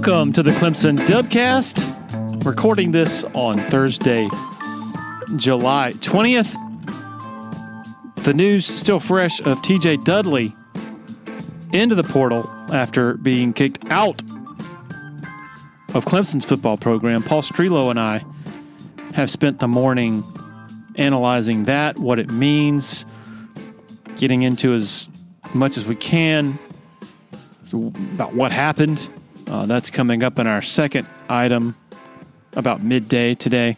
Welcome to the Clemson Dubcast. Recording this on Thursday, July 20th. The news still fresh of TJ Dudley into the portal after being kicked out of Clemson's football program. Paul Strelo and I have spent the morning analyzing that, what it means, getting into as much as we can about what happened. That's coming up in our second item about midday today.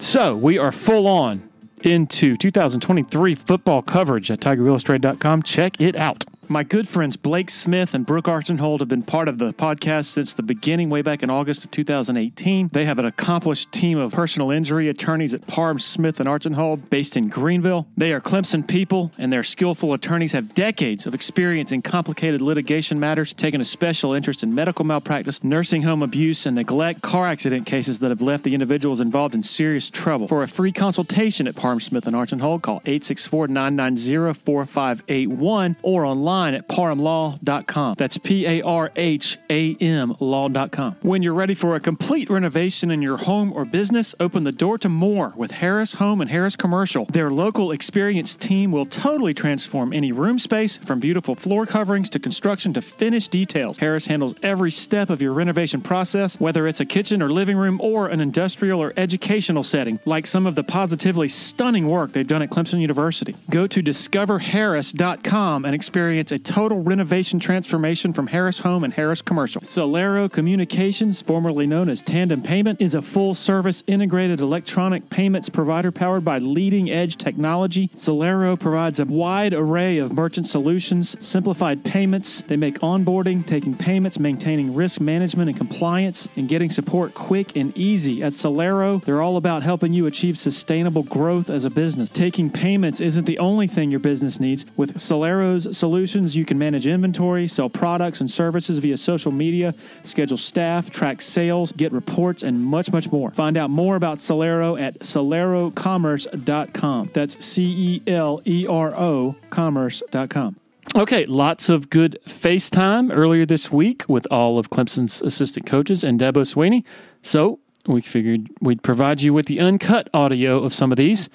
So we are full on into 2023 football coverage at TigerIllustrated.com. Check it out. My good friends Blake Smith and Brooke Archenhold have been part of the podcast since the beginning, way back in August of 2018. They have an accomplished team of personal injury attorneys at Parham, Smith, and Archenhold based in Greenville. They are Clemson people, and their skillful attorneys have decades of experience in complicated litigation matters, taking a special interest in medical malpractice, nursing home abuse, and neglect, car accident cases that have left the individuals involved in serious trouble. For a free consultation at Parham, Smith, and Archenhold, call 864-990-4581 or online at parhamlaw.com. That's PARHAM law.com. When you're ready for a complete renovation in your home or business, open the door to more with Harris Home and Harris Commercial. Their local experienced team will totally transform any room space, from beautiful floor coverings to construction to finished details. Harris handles every step of your renovation process, whether it's a kitchen or living room or an industrial or educational setting, like some of the positively stunning work they've done at Clemson University. Go to discoverharris.com and experience a total renovation transformation from Harris Home and Harris Commercial. Solero Communications, formerly known as Tandem Payment, is a full-service integrated electronic payments provider powered by leading-edge technology. Solero provides a wide array of merchant solutions, simplified payments. They make onboarding, taking payments, maintaining risk management and compliance, and getting support quick and easy. At Solero, they're all about helping you achieve sustainable growth as a business. Taking payments isn't the only thing your business needs. With Solero's solutions, you can manage inventory, sell products and services via social media, schedule staff, track sales, get reports, and much, much more. Find out more about Solero at solerocommerce.com. That's CELERO commerce.com. Okay, lots of good FaceTime earlier this week with all of Clemson's assistant coaches and Dabo Swinney. So we figured we'd provide you with the uncut audio of some of these.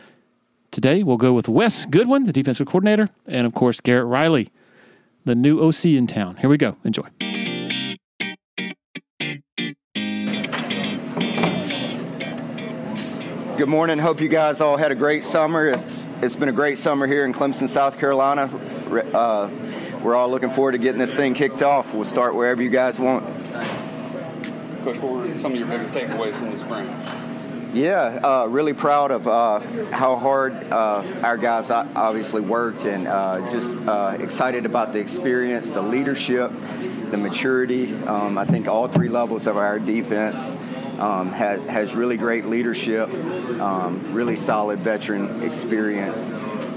Today, we'll go with Wes Goodwin, the defensive coordinator, and, of course, Garrett Riley, the new OC in town. Here we go. Enjoy. Good morning. Hope you guys all had a great summer. It's been a great summer here in Clemson, South Carolina. We're all looking forward to getting this thing kicked off. We'll start wherever you guys want. Coach, what were some of your biggest takeaways from the spring? Yeah, really proud of how hard our guys obviously worked, and just excited about the experience, the leadership, the maturity. I think all three levels of our defense has really great leadership, really solid veteran experience,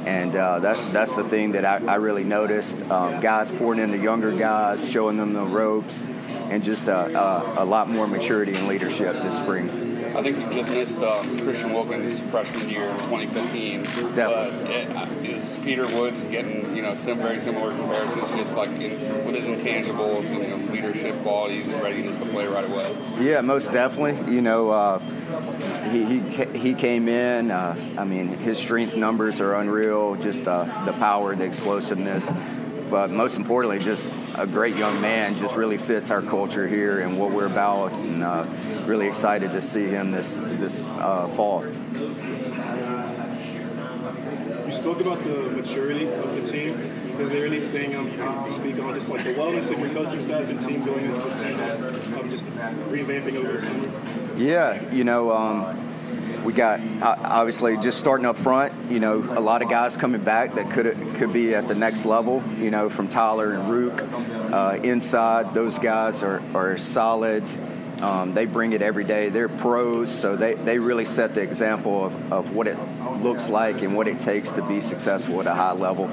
and that's the thing that I really noticed. Guys pouring into younger guys, showing them the ropes, and just a lot more maturity and leadership this spring. I think you just missed Christian Wilkins' freshman year in 2015. Definitely. But is Peter Woods getting, some very similar comparisons, just like with his intangibles and leadership qualities and readiness to play right away? Yeah, most definitely. He came in. His strength numbers are unreal. Just the power, the explosiveness. But most importantly, just a great young man, just really fits our culture here and what we're about, and really excited to see him this fall. You spoke about the maturity of the team. Is there anything you can speak on, just like the wellness of your coaching staff and team going into the season, just revamping over the summer? Yeah, we got, obviously, just starting up front, a lot of guys coming back that could be at the next level, from Tyler and Rook. Inside, those guys are solid. They bring it every day. They're pros, so they really set the example of what it looks like and what it takes to be successful at a high level.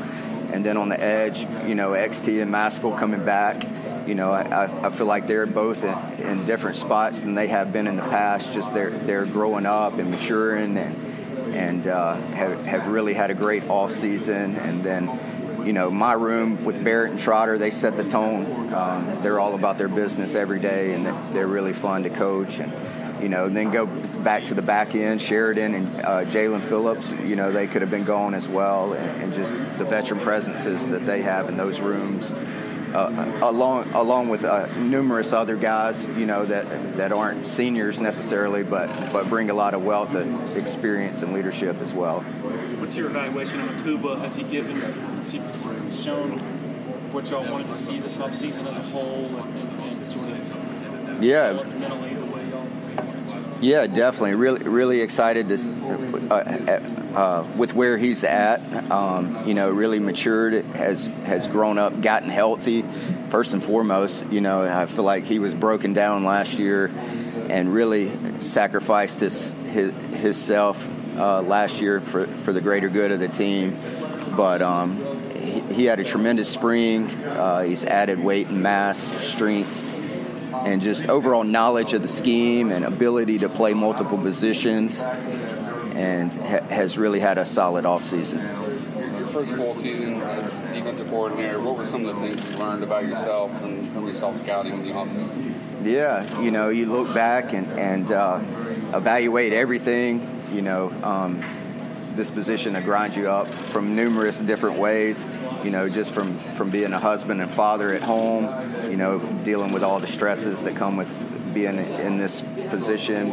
And then on the edge, XT and Maskell coming back. I feel like they're both in different spots than they have been in the past. Just they're growing up and maturing, and have really had a great off season. And then my room with Barrett and Trotter, they set the tone. They're all about their business every day, and they're really fun to coach. And, then go back to the back end, Sheridan and Jalen Phillips, they could have been going as well. And just the veteran presences that they have in those rooms, along with numerous other guys, that aren't seniors necessarily, but bring a lot of wealth of experience and leadership as well. What's your evaluation on Kuba? Has he shown what y'all wanted to see this offseason as a whole, and sort of developmentally the way y'all wanted to? Yeah, definitely. Really excited to with where he's at. Really matured, has grown up, gotten healthy. First and foremost, I feel like he was broken down last year and really sacrificed himself last year for the greater good of the team. But he had a tremendous spring. He's added weight and mass, strength, and just overall knowledge of the scheme and ability to play multiple positions, and has really had a solid offseason. Your first full season as defensive coordinator, what were some of the things you learned about yourself and from yourself scouting in the offseason? Yeah, you look back and evaluate everything. This position to grind you up from numerous different ways, just from being a husband and father at home, dealing with all the stresses that come with being in this position.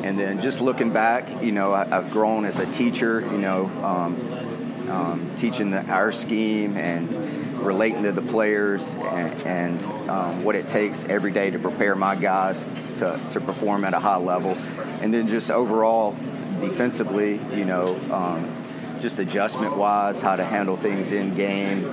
And then just looking back, I've grown as a teacher, teaching our scheme and relating to the players and what it takes every day to prepare my guys to perform at a high level. And then just overall, defensively, just adjustment-wise, how to handle things in game,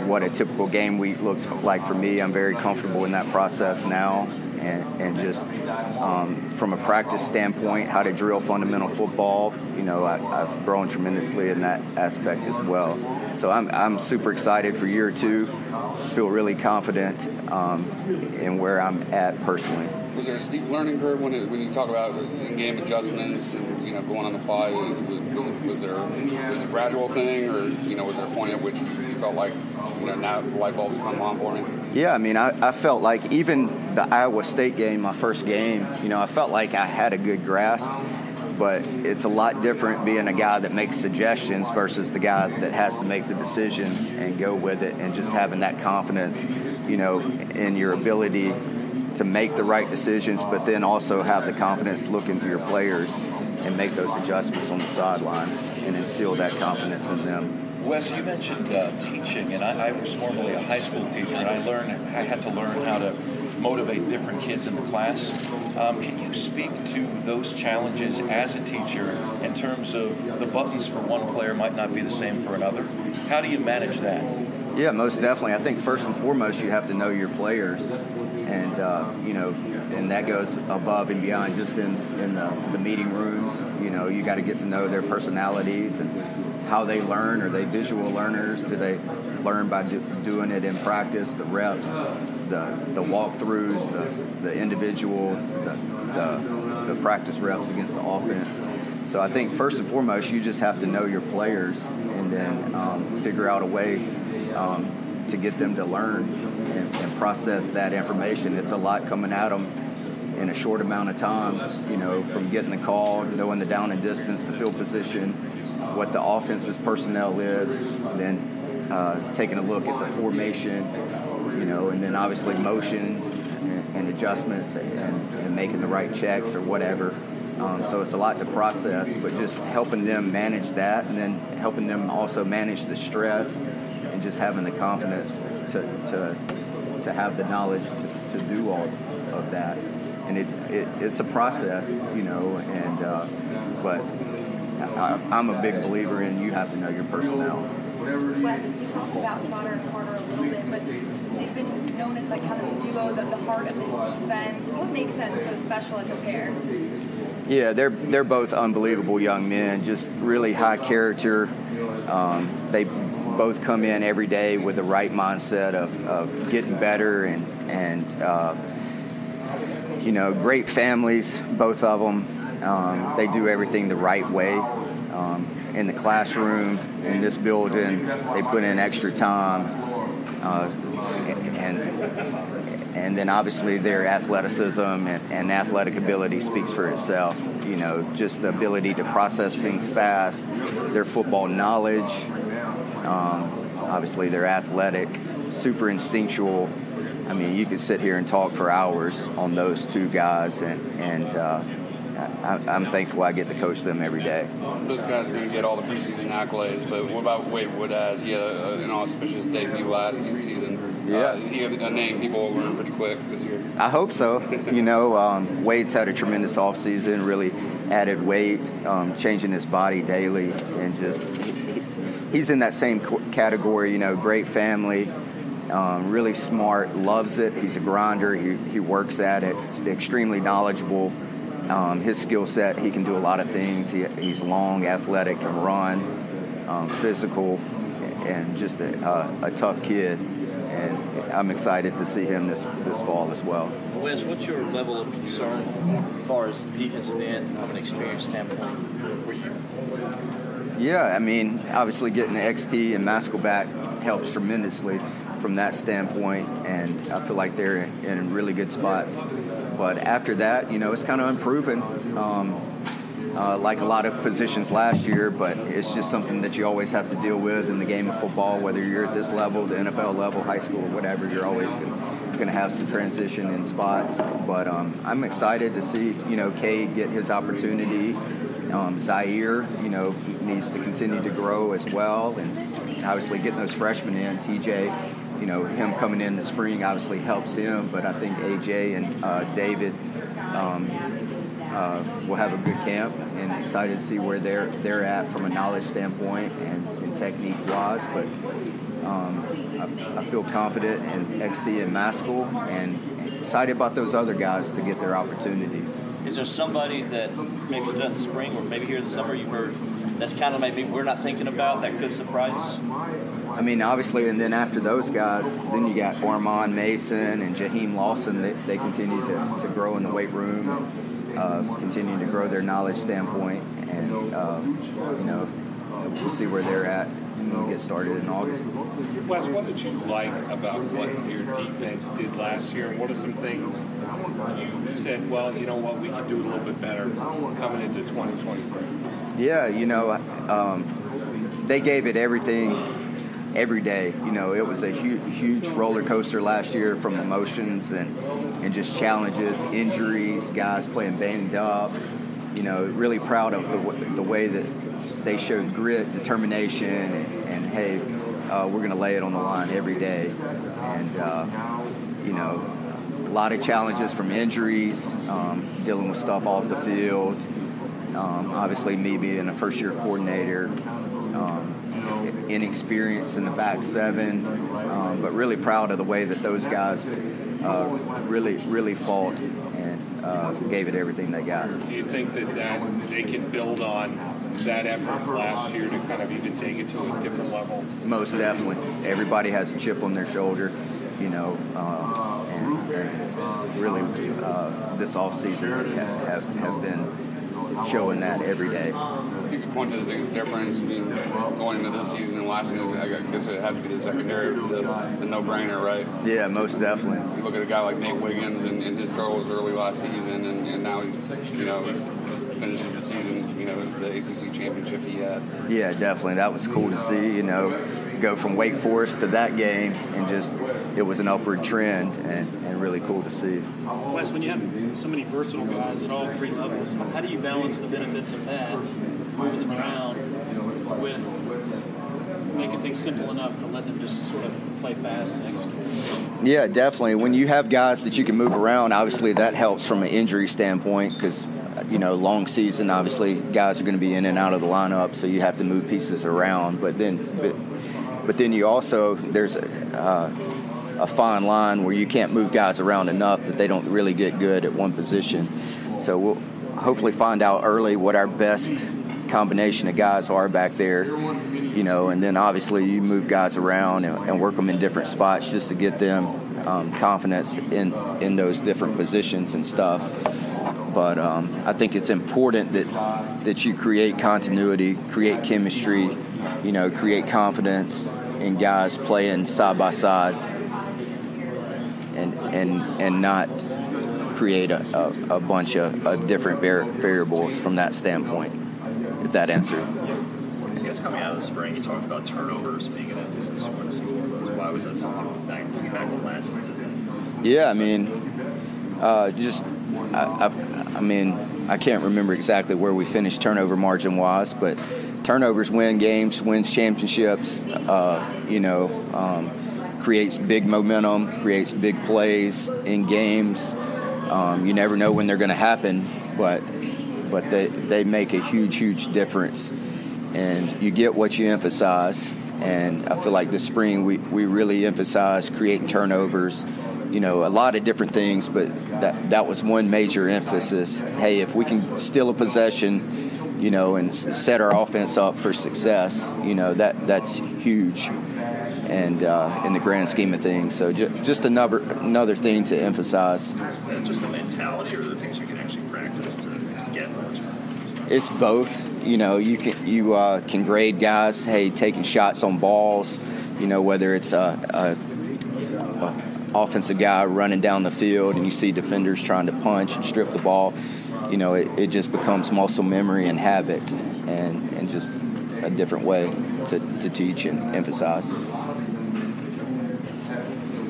what a typical game week looks like for me. I'm very comfortable in that process now, and just from a practice standpoint, how to drill fundamental football. I've grown tremendously in that aspect as well. So I'm super excited for year two. Feel really confident in where I'm at personally. Was there a steep learning curve when you talk about in-game adjustments and going on the fly? Was it a gradual thing, or was there a point at which you felt like now the light bulb's come on for me? Yeah, I felt like even the Iowa State game, my first game, I felt like I had a good grasp. But it's a lot different being a guy that makes suggestions versus the guy that has to make the decisions and go with it, and just having that confidence, in your ability to make the right decisions, but then also have the confidence to look into your players and make those adjustments on the sideline and instill that confidence in them. Wes, you mentioned teaching, and I was formerly a high school teacher, and I had to learn how to motivate different kids in the class. Can you speak to those challenges as a teacher in terms of the buttons for one player might not be the same for another? How do you manage that? Yeah, most definitely. I think first and foremost, you have to know your players. And, and that goes above and beyond just in the meeting rooms. You got to get to know their personalities and how they learn. Are they visual learners? Do they learn by doing it in practice, the reps, the walkthroughs, the individual, the practice reps against the offense? So I think first and foremost, you just have to know your players and then figure out a way to get them to learn and process that information. It's a lot coming at them in a short amount of time, from getting the call, knowing the down and distance, the field position, what the offense's personnel is, then taking a look at the formation, and then obviously motions and adjustments and making the right checks or whatever. So it's a lot to process, but just helping them manage that, and then helping them also manage the stress, and just having the confidence to have the knowledge to do all of that. And it's a process, but I'm a big believer in you have to know your personnel. Wes, you talked about Trotter and Carter a little bit, but they've been known as like kind of a duo, the heart of this defense. What makes them so special as a pair? Yeah, they're both unbelievable young men, just really high character. They both come in every day with the right mindset of getting better and great families, both of them. They do everything the right way, in the classroom, in this building. They put in extra time. And then obviously their athleticism and athletic ability speaks for itself. You know, just the ability to process things fast, their football knowledge, obviously they're athletic, super instinctual. I mean, you could sit here and talk for hours on those two guys, and I'm thankful I get to coach them every day. Those guys are going to get all the preseason accolades, but what about Wade Woodaz? He had an auspicious debut last season. Yeah. Is he a name people will learn pretty quick this year? I hope so. You know, Wade's had a tremendous offseason, really added weight, changing his body daily, and just he's in that same category, you know, great family, really smart, loves it. He's a grinder. He works at it, extremely knowledgeable. His skill set, he can do a lot of things. He's long, athletic, can run, physical, and just a tough kid. And I'm excited to see him this fall as well. Wes, what's your level of concern as far as the defensive end from an experience standpoint for you? Yeah, I mean, obviously getting the XT and Maskell back helps tremendously from that standpoint, and I feel like they're in really good spots. But after that, you know, it's kind of unproven, like a lot of positions last year, but it's just something that you always have to deal with in the game of football, whether you're at this level, the NFL level, high school, whatever, you're always going to have some transition in spots. But I'm excited to see, you know, Cade get his opportunity. Zaire, you know, needs to continue to grow as well. And obviously getting those freshmen in, TJ, you know, him coming in the spring obviously helps him. But I think AJ and David will have a good camp, and excited to see where they're at from a knowledge standpoint and technique-wise. But I feel confident in XD and Maskell, and excited about those other guys to get their opportunity. Is there somebody that maybe done in the spring or maybe here in the summer you've heard that's kind of maybe we're not thinking about that could surprise us? I mean, obviously, and then after those guys, then you got Ormond Mason and Jaheim Lawson. They continue to grow in the weight room, continue to grow their knowledge standpoint, and, you know, we'll see where they're at when we get started in August. Wes, what did you like about what your defense did last year, and what are some things you said, well, you know what, we can do a little bit better coming into 2023? Yeah, you know, they gave it everything every day. You know, it was a huge roller coaster last year from emotions and just challenges, injuries, guys playing banged up. You know, really proud of the way that they showed grit, determination, and hey, we're going to lay it on the line every day. And, you know, a lot of challenges from injuries, dealing with stuff off the field. Obviously, me being a first-year coordinator, inexperience in the back seven, but really proud of the way that those guys really fought and gave it everything they got. Do you think that they can build on that effort last year to kind of even take it to a different level? Most definitely. Everybody has a chip on their shoulder, you know, and really this offseason have been showing that every day. You could point to the biggest difference between going into this season and last season. I guess it had to be the secondary, the no-brainer, right? Yeah, most definitely. You look at a guy like Nate Wiggins and his struggles early last season, and now he's, you know, finishes the season, you know, the ACC championship he had. Yeah, definitely. That was cool to see, you know, go from Wake Forest to that game, and just it was an upward trend, and really cool to see. Wes, when you have so many versatile guys at all three levels, how do you balance the benefits of that, moving them around, with making things simple enough to let them just sort of play fast and execute? Yeah, definitely. When you have guys that you can move around, obviously that helps from an injury standpoint, because, you know, long season, obviously guys are going to be in and out of the lineup, so you have to move pieces around. But then you also, there's a fine line where you can't move guys around enough that they don't really get good at one position. So we'll hopefully find out early what our best combination of guys are back there, you know, and then obviously you move guys around and work them in different spots just to get them confidence in those different positions and stuff. But I think it's important that you create continuity, create chemistry, create confidence in guys playing side by side, and not create a bunch of different variables from that standpoint. If that answered. I guess coming out of the spring, you talked about turnovers being an emphasis. You want to see more of those. Why was that something looking back on last season? Yeah, I mean, I can't remember exactly where we finished turnover margin wise, but turnovers win games, wins championships. Creates big momentum, creates big plays in games. You never know when they're going to happen, but they make a huge difference, and you get what you emphasize. And I feel like this spring we really emphasized creating turnovers, a lot of different things, but that was one major emphasis. Hey, if we can steal a possession, and set our offense up for success, that's huge. And in the grand scheme of things, so just another thing to emphasize. Just the mentality, or the things you can actually practice to get more turnovers? It's both. You can grade guys. Hey, taking shots on balls. Whether it's a offensive guy running down the field, and you see defenders trying to punch and strip the ball. It just becomes muscle memory and habit, and just a different way to teach and emphasize.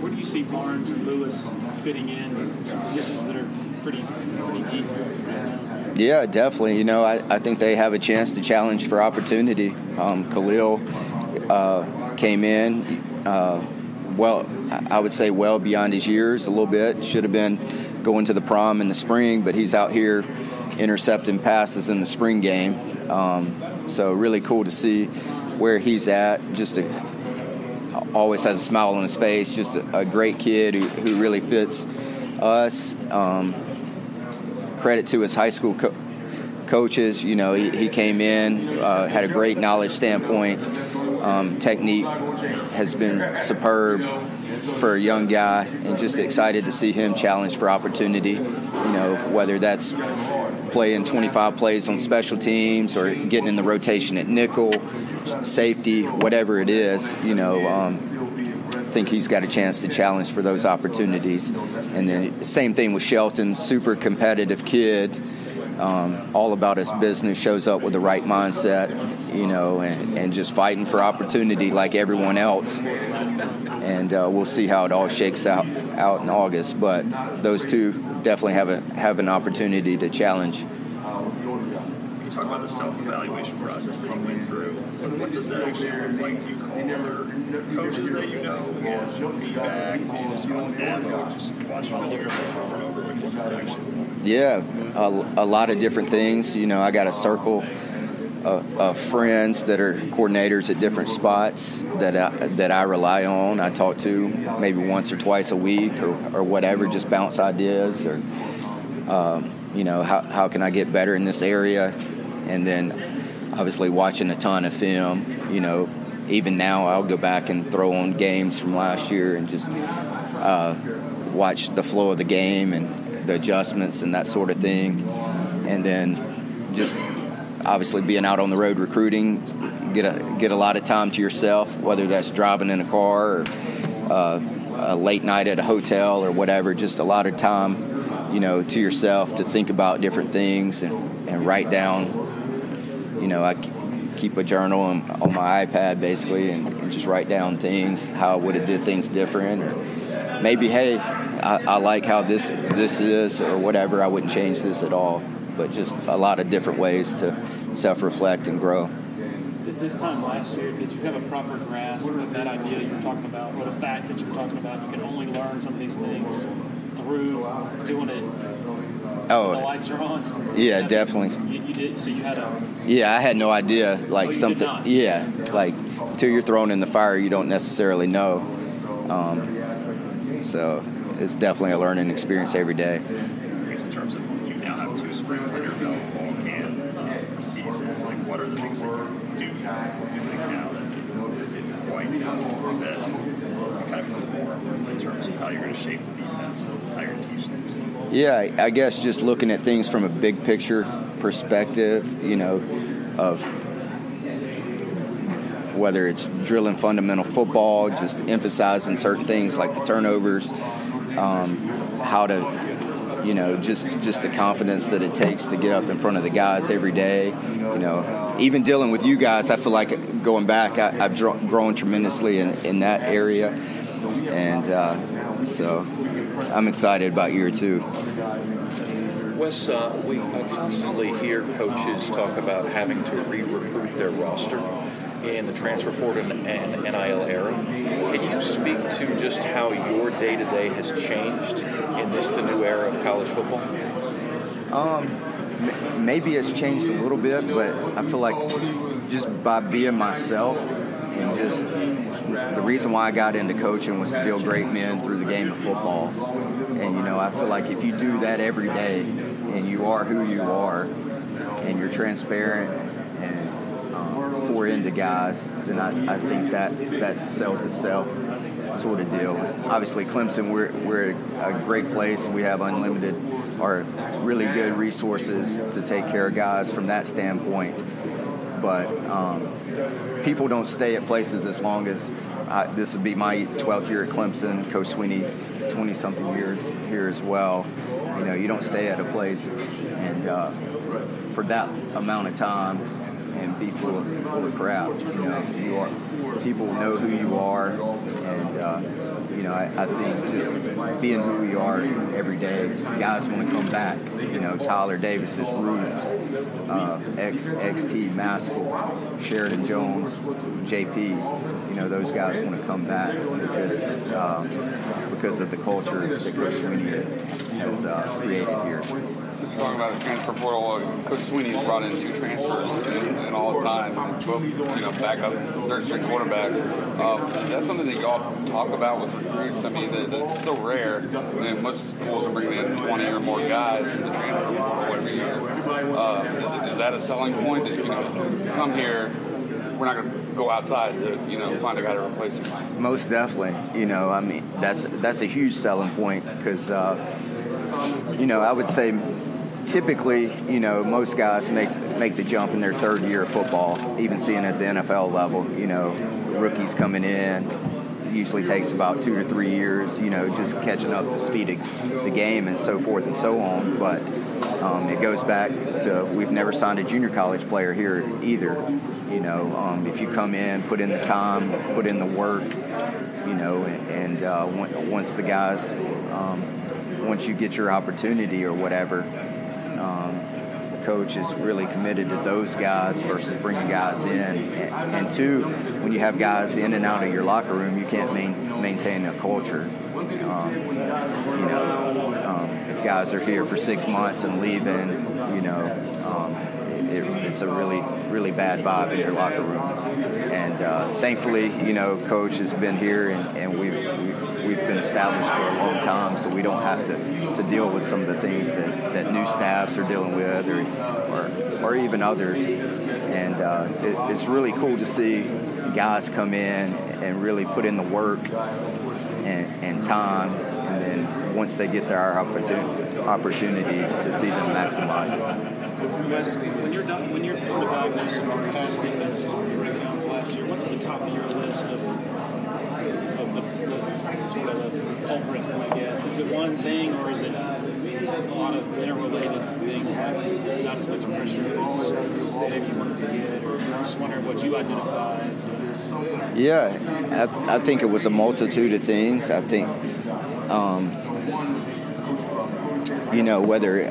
Where do you see Barnes and Lewis fitting in some positions that are pretty deep right now? Yeah, definitely. I think they have a chance to challenge for opportunity. Khalil came in, I would say well beyond his years a little bit. Should have been going to the prom in the spring, but he's out here intercepting passes in the spring game. So really cool to see where he's at. Always has a smile on his face. Just a great kid who really fits us. Credit to his high school coaches. He came in, had a great knowledge standpoint. Technique has been superb for a young guy, and just excited to see him challenge for opportunity. Whether that's playing 25 plays on special teams or getting in the rotation at nickel, safety, whatever it is, I think he's got a chance to challenge for those opportunities. And then same thing with Shelton, super competitive kid, all about his business, shows up with the right mindset, and just fighting for opportunity like everyone else. And we'll see how it all shakes out in August. But those two definitely have an opportunity to challenge. You talk about the self-evaluation process that you went through. What does that actually look like? Do you call other coaches that get feedback? Do you just call Dabo, just watch film yourself over and over? What does that actually look like? Yeah, a lot of different things. I got a circle of friends that are coordinators at different spots that I rely on. I talk to maybe once or twice a week or whatever, just bounce ideas or, how can I get better in this area? And then obviously watching a ton of film. Even now I'll go back and throw on games from last year and just watch the flow of the game and the adjustments and that sort of thing. And then just obviously being out on the road recruiting, get a lot of time to yourself, whether that's driving in a car or a late night at a hotel or whatever, just a lot of time, to yourself to think about different things and write down. I keep a journal on my iPad basically and just write down things, how I would have did things different, or maybe, hey, I like how this is or whatever, I wouldn't change this at all. But just a lot of different ways to self-reflect and grow. This time last year, did you have a proper grasp of that idea you were talking about, or the fact that you were talking about you can only learn some of these things through doing it when the lights are on? Yeah, definitely. You did, so you had a... Yeah, I had no idea, like something... Yeah, like, until you're thrown in the fire, you don't necessarily know. So it's definitely a learning experience every day. I guess in terms of you now have 2 springs under your belt, fall camp, a season, like what are the things that you do you think now that didn't quite that kind of perform in terms of how you're going to shape the defense and how you're teaching things? Yeah, I guess just looking at things from a big picture perspective, you know, of whether it's drilling fundamental football, just emphasizing certain things like the turnovers, how to, you know, just the confidence that it takes to get up in front of the guys every day. You know, even dealing with you guys, I feel like going back, I've grown tremendously in that area. And so I'm excited about year 2. Wes, we constantly hear coaches talk about having to re-recruit their roster in the transfer portal and NIL era. Can you speak to just how your day-to-day has changed in the new era of college football? Maybe it's changed a little bit, but I feel like just by being myself and just the reason why I got into coaching was to build great men through the game of football. And, you know, I feel like if you do that every day and you are who you are and you're transparent and pour into guys, then I think that sells itself sort of deal. Obviously, Clemson, we're a great place. We have unlimited or really good resources to take care of guys from that standpoint. But people don't stay at places as long as this would be my 12th year at Clemson. Coach Swinney, 20-something years here as well. You know, you don't stay at a place and for that amount of time and be full of crap. You know, people know who you are, and you know, I think just being who we are every day, guys want to come back. You know, Tyler Davis, Rubes, XT Maskell, Sheridan Jones, JP. You know, those guys want to come back because of the culture that Coach Swinney has created here. Since we're talking about the transfer portal, Coach Swinney has brought in 2 transfers in all his time, both, you know, backup third-string quarterbacks. That's something that y'all talk about with recruits. I mean, that's so rare. I mean, most schools are bringing in 20 or more guys from the transfer portal every year. Is that a selling point that, you know, come here, we're not going to go outside to, you know, find a guy to replace him? Most definitely. You know, I mean, that's a huge selling point because, you know, I would say typically, you know, most guys make the jump in their 3rd year of football, even seeing at the NFL level. You know, rookies coming in usually takes about 2 to 3 years, you know, just catching up the speed of the game and so forth and so on. But it goes back to we've never signed a junior college player here either. You know, if you come in, put in the time, put in the work, you know, and once the guys, once you get your opportunity or whatever, coach is really committed to those guys versus bringing guys in. And 2, when you have guys in and out of your locker room, you can't maintain a culture. You know, if guys are here for 6 months and leaving, you know, it's a really, really bad vibe in your locker room. And thankfully, you know, coach has been here and we've been established for a long time, so we don't have to deal with some of the things that new staffs are dealing with or even others. And it's really cool to see guys come in and really put in the work and time, and then once they get their opportunity to see them maximize it. Wes, when you're sort of diagnosing your past defense breakdowns last year, what's at the top of your list of the sort of the culprit, I guess? Is it one thing, or is it a lot of interrelated things like not as much pressure as maybe you wanted to get, or I'm just wondering what you identify as? Yeah, I think it was a multitude of things. I think, you know, whether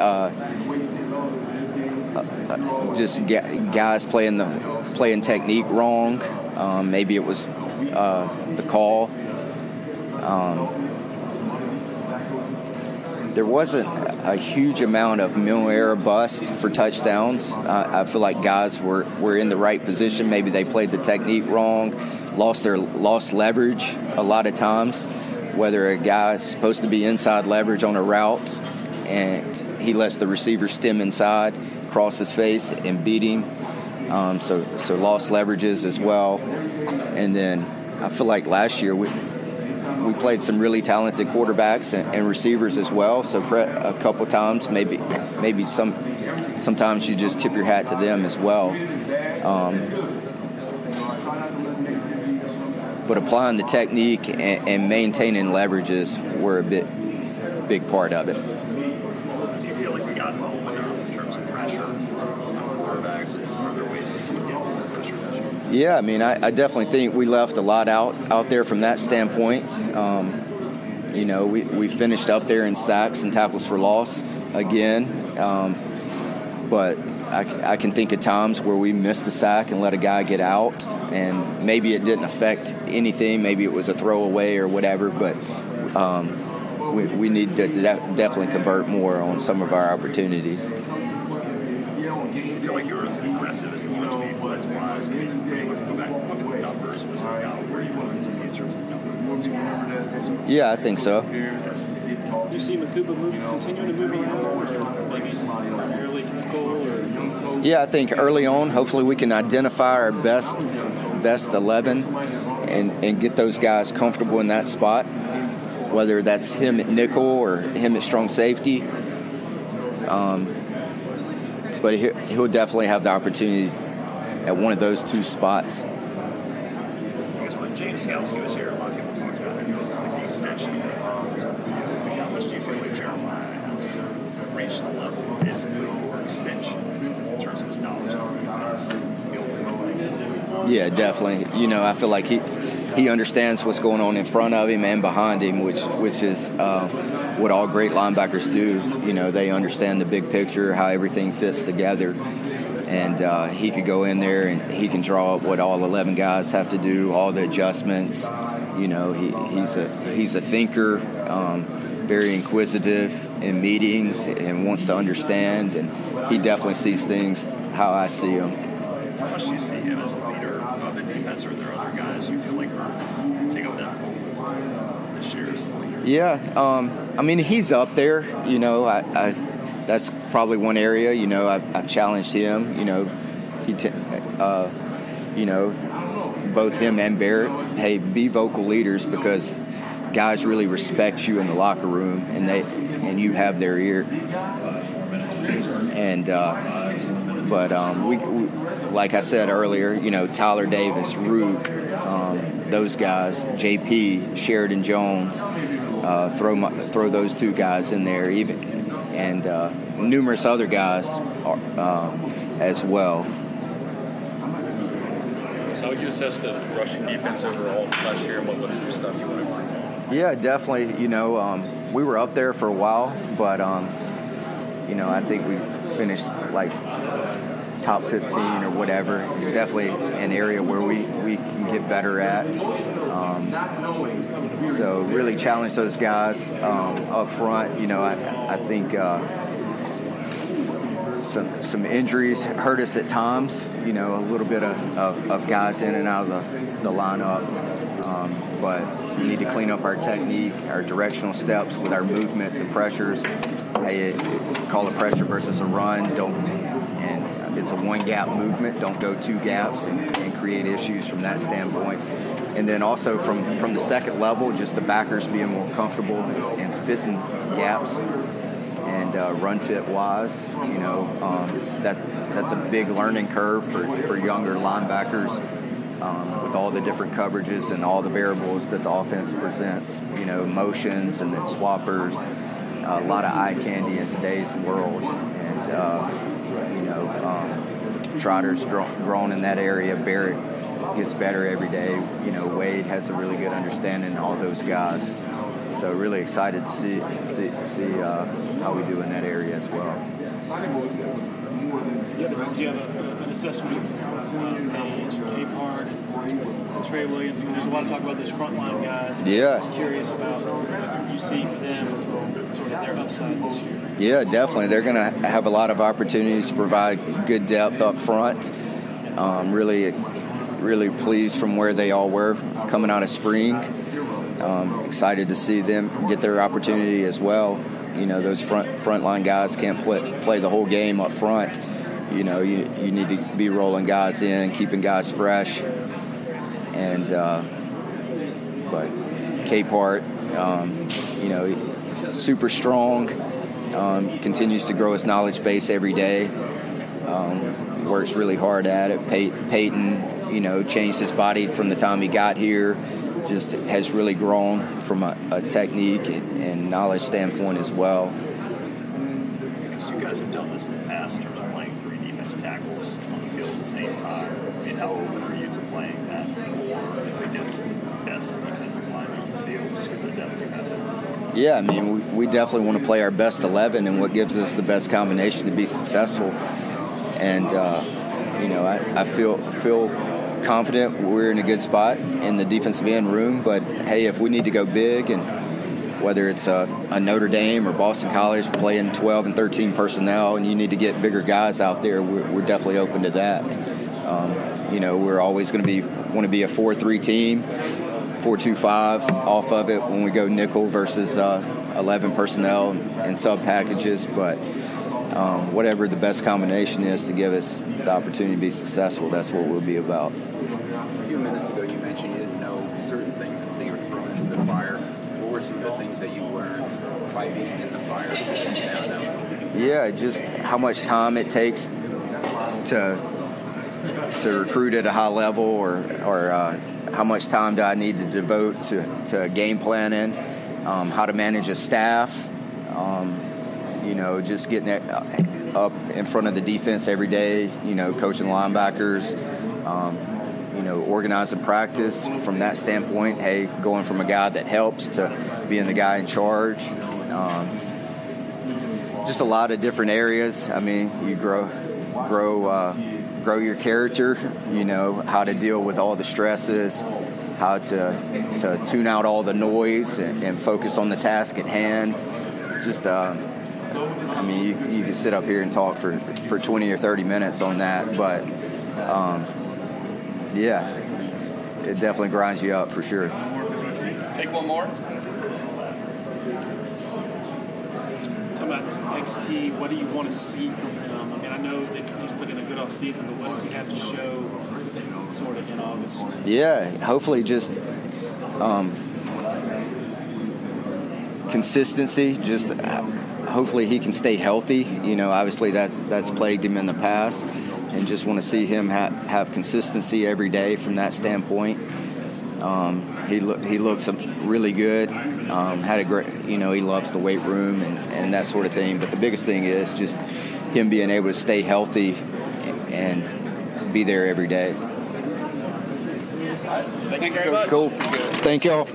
just guys playing technique wrong. Maybe it was the call. There wasn't a huge amount of middle error bust for touchdowns. I feel like guys were in the right position. Maybe they played the technique wrong, lost leverage a lot of times. Whether a guy's supposed to be inside leverage on a route and he lets the receiver stem inside, cross his face and beat him. So lost leverages as well. And then I feel like last year we played some really talented quarterbacks and receivers as well. So a couple times, maybe sometimes you just tip your hat to them as well. But applying the technique and maintaining leverages were a big part of it. Do you feel like we got home enough in terms of pressure on quarterbacks, and are there ways that you can get more pressure this year? Yeah, I mean, I definitely think we left a lot out there from that standpoint. We finished up there in sacks and tackles for loss again. But I can think of times where we missed a sack and let a guy get out, and maybe it didn't affect anything. Maybe it was a throwaway or whatever, but we need to definitely convert more on some of our opportunities. Do you feel like you were as aggressive as you wanted to be blitz-wise? Go back and look at the numbers. Was there out where you wanted to be in terms of numbers? Yeah, I think so. Do you see Makuba continuing to move around, or maybe primarily Nicole? Yeah, I think early on, hopefully we can identify our best 11 and get those guys comfortable in that spot, whether that's him at nickel or him at strong safety. But he'll definitely have the opportunity at one of those two spots. I guess when James Halsey was here, a lot of people talked about it. It was like the extension. How much do you feel like Jeremiah has reached the level of his or extension in terms of his knowledge of defense? Yeah, definitely. I feel like he understands what's going on in front of him and behind him, which is what all great linebackers do. They understand the big picture, how everything fits together. And he could go in there and he can draw up what all 11 guys have to do, all the adjustments. He's a thinker, very inquisitive in meetings and wants to understand. And he definitely sees things how I see them. How much do you see him as a leader of the defense, or are there other guys you feel like are take up that role this year as a leader? Yeah, I mean, he's up there. That's probably one area. I've challenged him. Both him and Barrett. Hey, be vocal leaders, because guys really respect you in the locker room, and you have their ear. And we like I said earlier, Tyler Davis, Rook, those guys, JP, Sheridan Jones, throw those two guys in there, and numerous other guys as well. So how would you assess the rushing defense overall last year, and what was some stuff you want to work on? Yeah, definitely. We were up there for a while, but I think we finished like top 15 or whatever. Definitely an area where we can get better at. So really challenge those guys up front. I think some injuries hurt us at times. A little bit of guys in and out of the lineup. But we need to clean up our technique, our directional steps with our movements and pressures. Hey, call a pressure versus a run. And it's a one-gap movement. Don't go two gaps and create issues from that standpoint. And then also from the second level, just the backers being more comfortable and fitting gaps and run fit wise. That's a big learning curve for younger linebackers. With all the different coverages and all the variables that the offense presents, motions and then swappers, a lot of eye candy in today's world. And, Trotter's grown in that area. Barrett gets better every day. Wade has a really good understanding of all those guys. So really excited to see how we do in that area as well. Do you have an assessment of Page, Capehart, Trey Williams? There's a lot of talk about those frontline guys. Yeah. I'm just curious about what you see for them, sort of their upside this year. Yeah, definitely. They're going to have a lot of opportunities to provide good depth up front. Really pleased from where they all were coming out of spring. Excited to see them get their opportunity as well. Those frontline guys can't play the whole game up front. You need to be rolling guys in, keeping guys fresh. And but Capehart, super strong, continues to grow his knowledge base every day, works really hard at it. Peyton, changed his body from the time he got here, just has really grown from a technique and knowledge standpoint as well. So you guys have done this in the past in terms of playing 3 defensive tackles on the field at the same time. I mean, how open are you to playing that more against the best defensive linemen on the field just because of the depth you have? Yeah, I mean, we definitely want to play our best 11 and what gives us the best combination to be successful. And, I feel confident we're in a good spot in the defensive end room. But, hey, if we need to go big, and whether it's a Notre Dame or Boston College playing 12 and 13 personnel and you need to get bigger guys out there, we're definitely open to that. We're always going to want to be a 4-3 team, 4-2-5 off of it when we go nickel versus 11 personnel and sub packages. But whatever the best combination is to give us the opportunity to be successful, that's what we'll be about. A few minutes ago, you mentioned you didn't know certain things until you were thrown into the fire. What were some of the things that you learned by being in the fire? Yeah, just how much time it takes to recruit at a high level, or how much time do I need to devote to game planning, how to manage a staff, just getting up in front of the defense every day, coaching linebackers, organizing practice from that standpoint. Hey, going from a guy that helps to being the guy in charge. Just a lot of different areas. I mean, you grow your character, how to deal with all the stresses, how to tune out all the noise and focus on the task at hand. Just, you can sit up here and talk for 20 or 30 minutes on that, but it definitely grinds you up for sure. Take one more. Talking about XT, what do you want to see from him? I mean, I know that he's put in a good offseason, but what does he have to show sort of in August? Yeah, hopefully just consistency, just hopefully he can stay healthy. Obviously that's plagued him in the past, and just want to see him have consistency every day from that standpoint. He looks really good. Had a great, he loves the weight room and that sort of thing. But the biggest thing is just him being able to stay healthy and be there every day. Thank you very much. Cool. Thank y'all.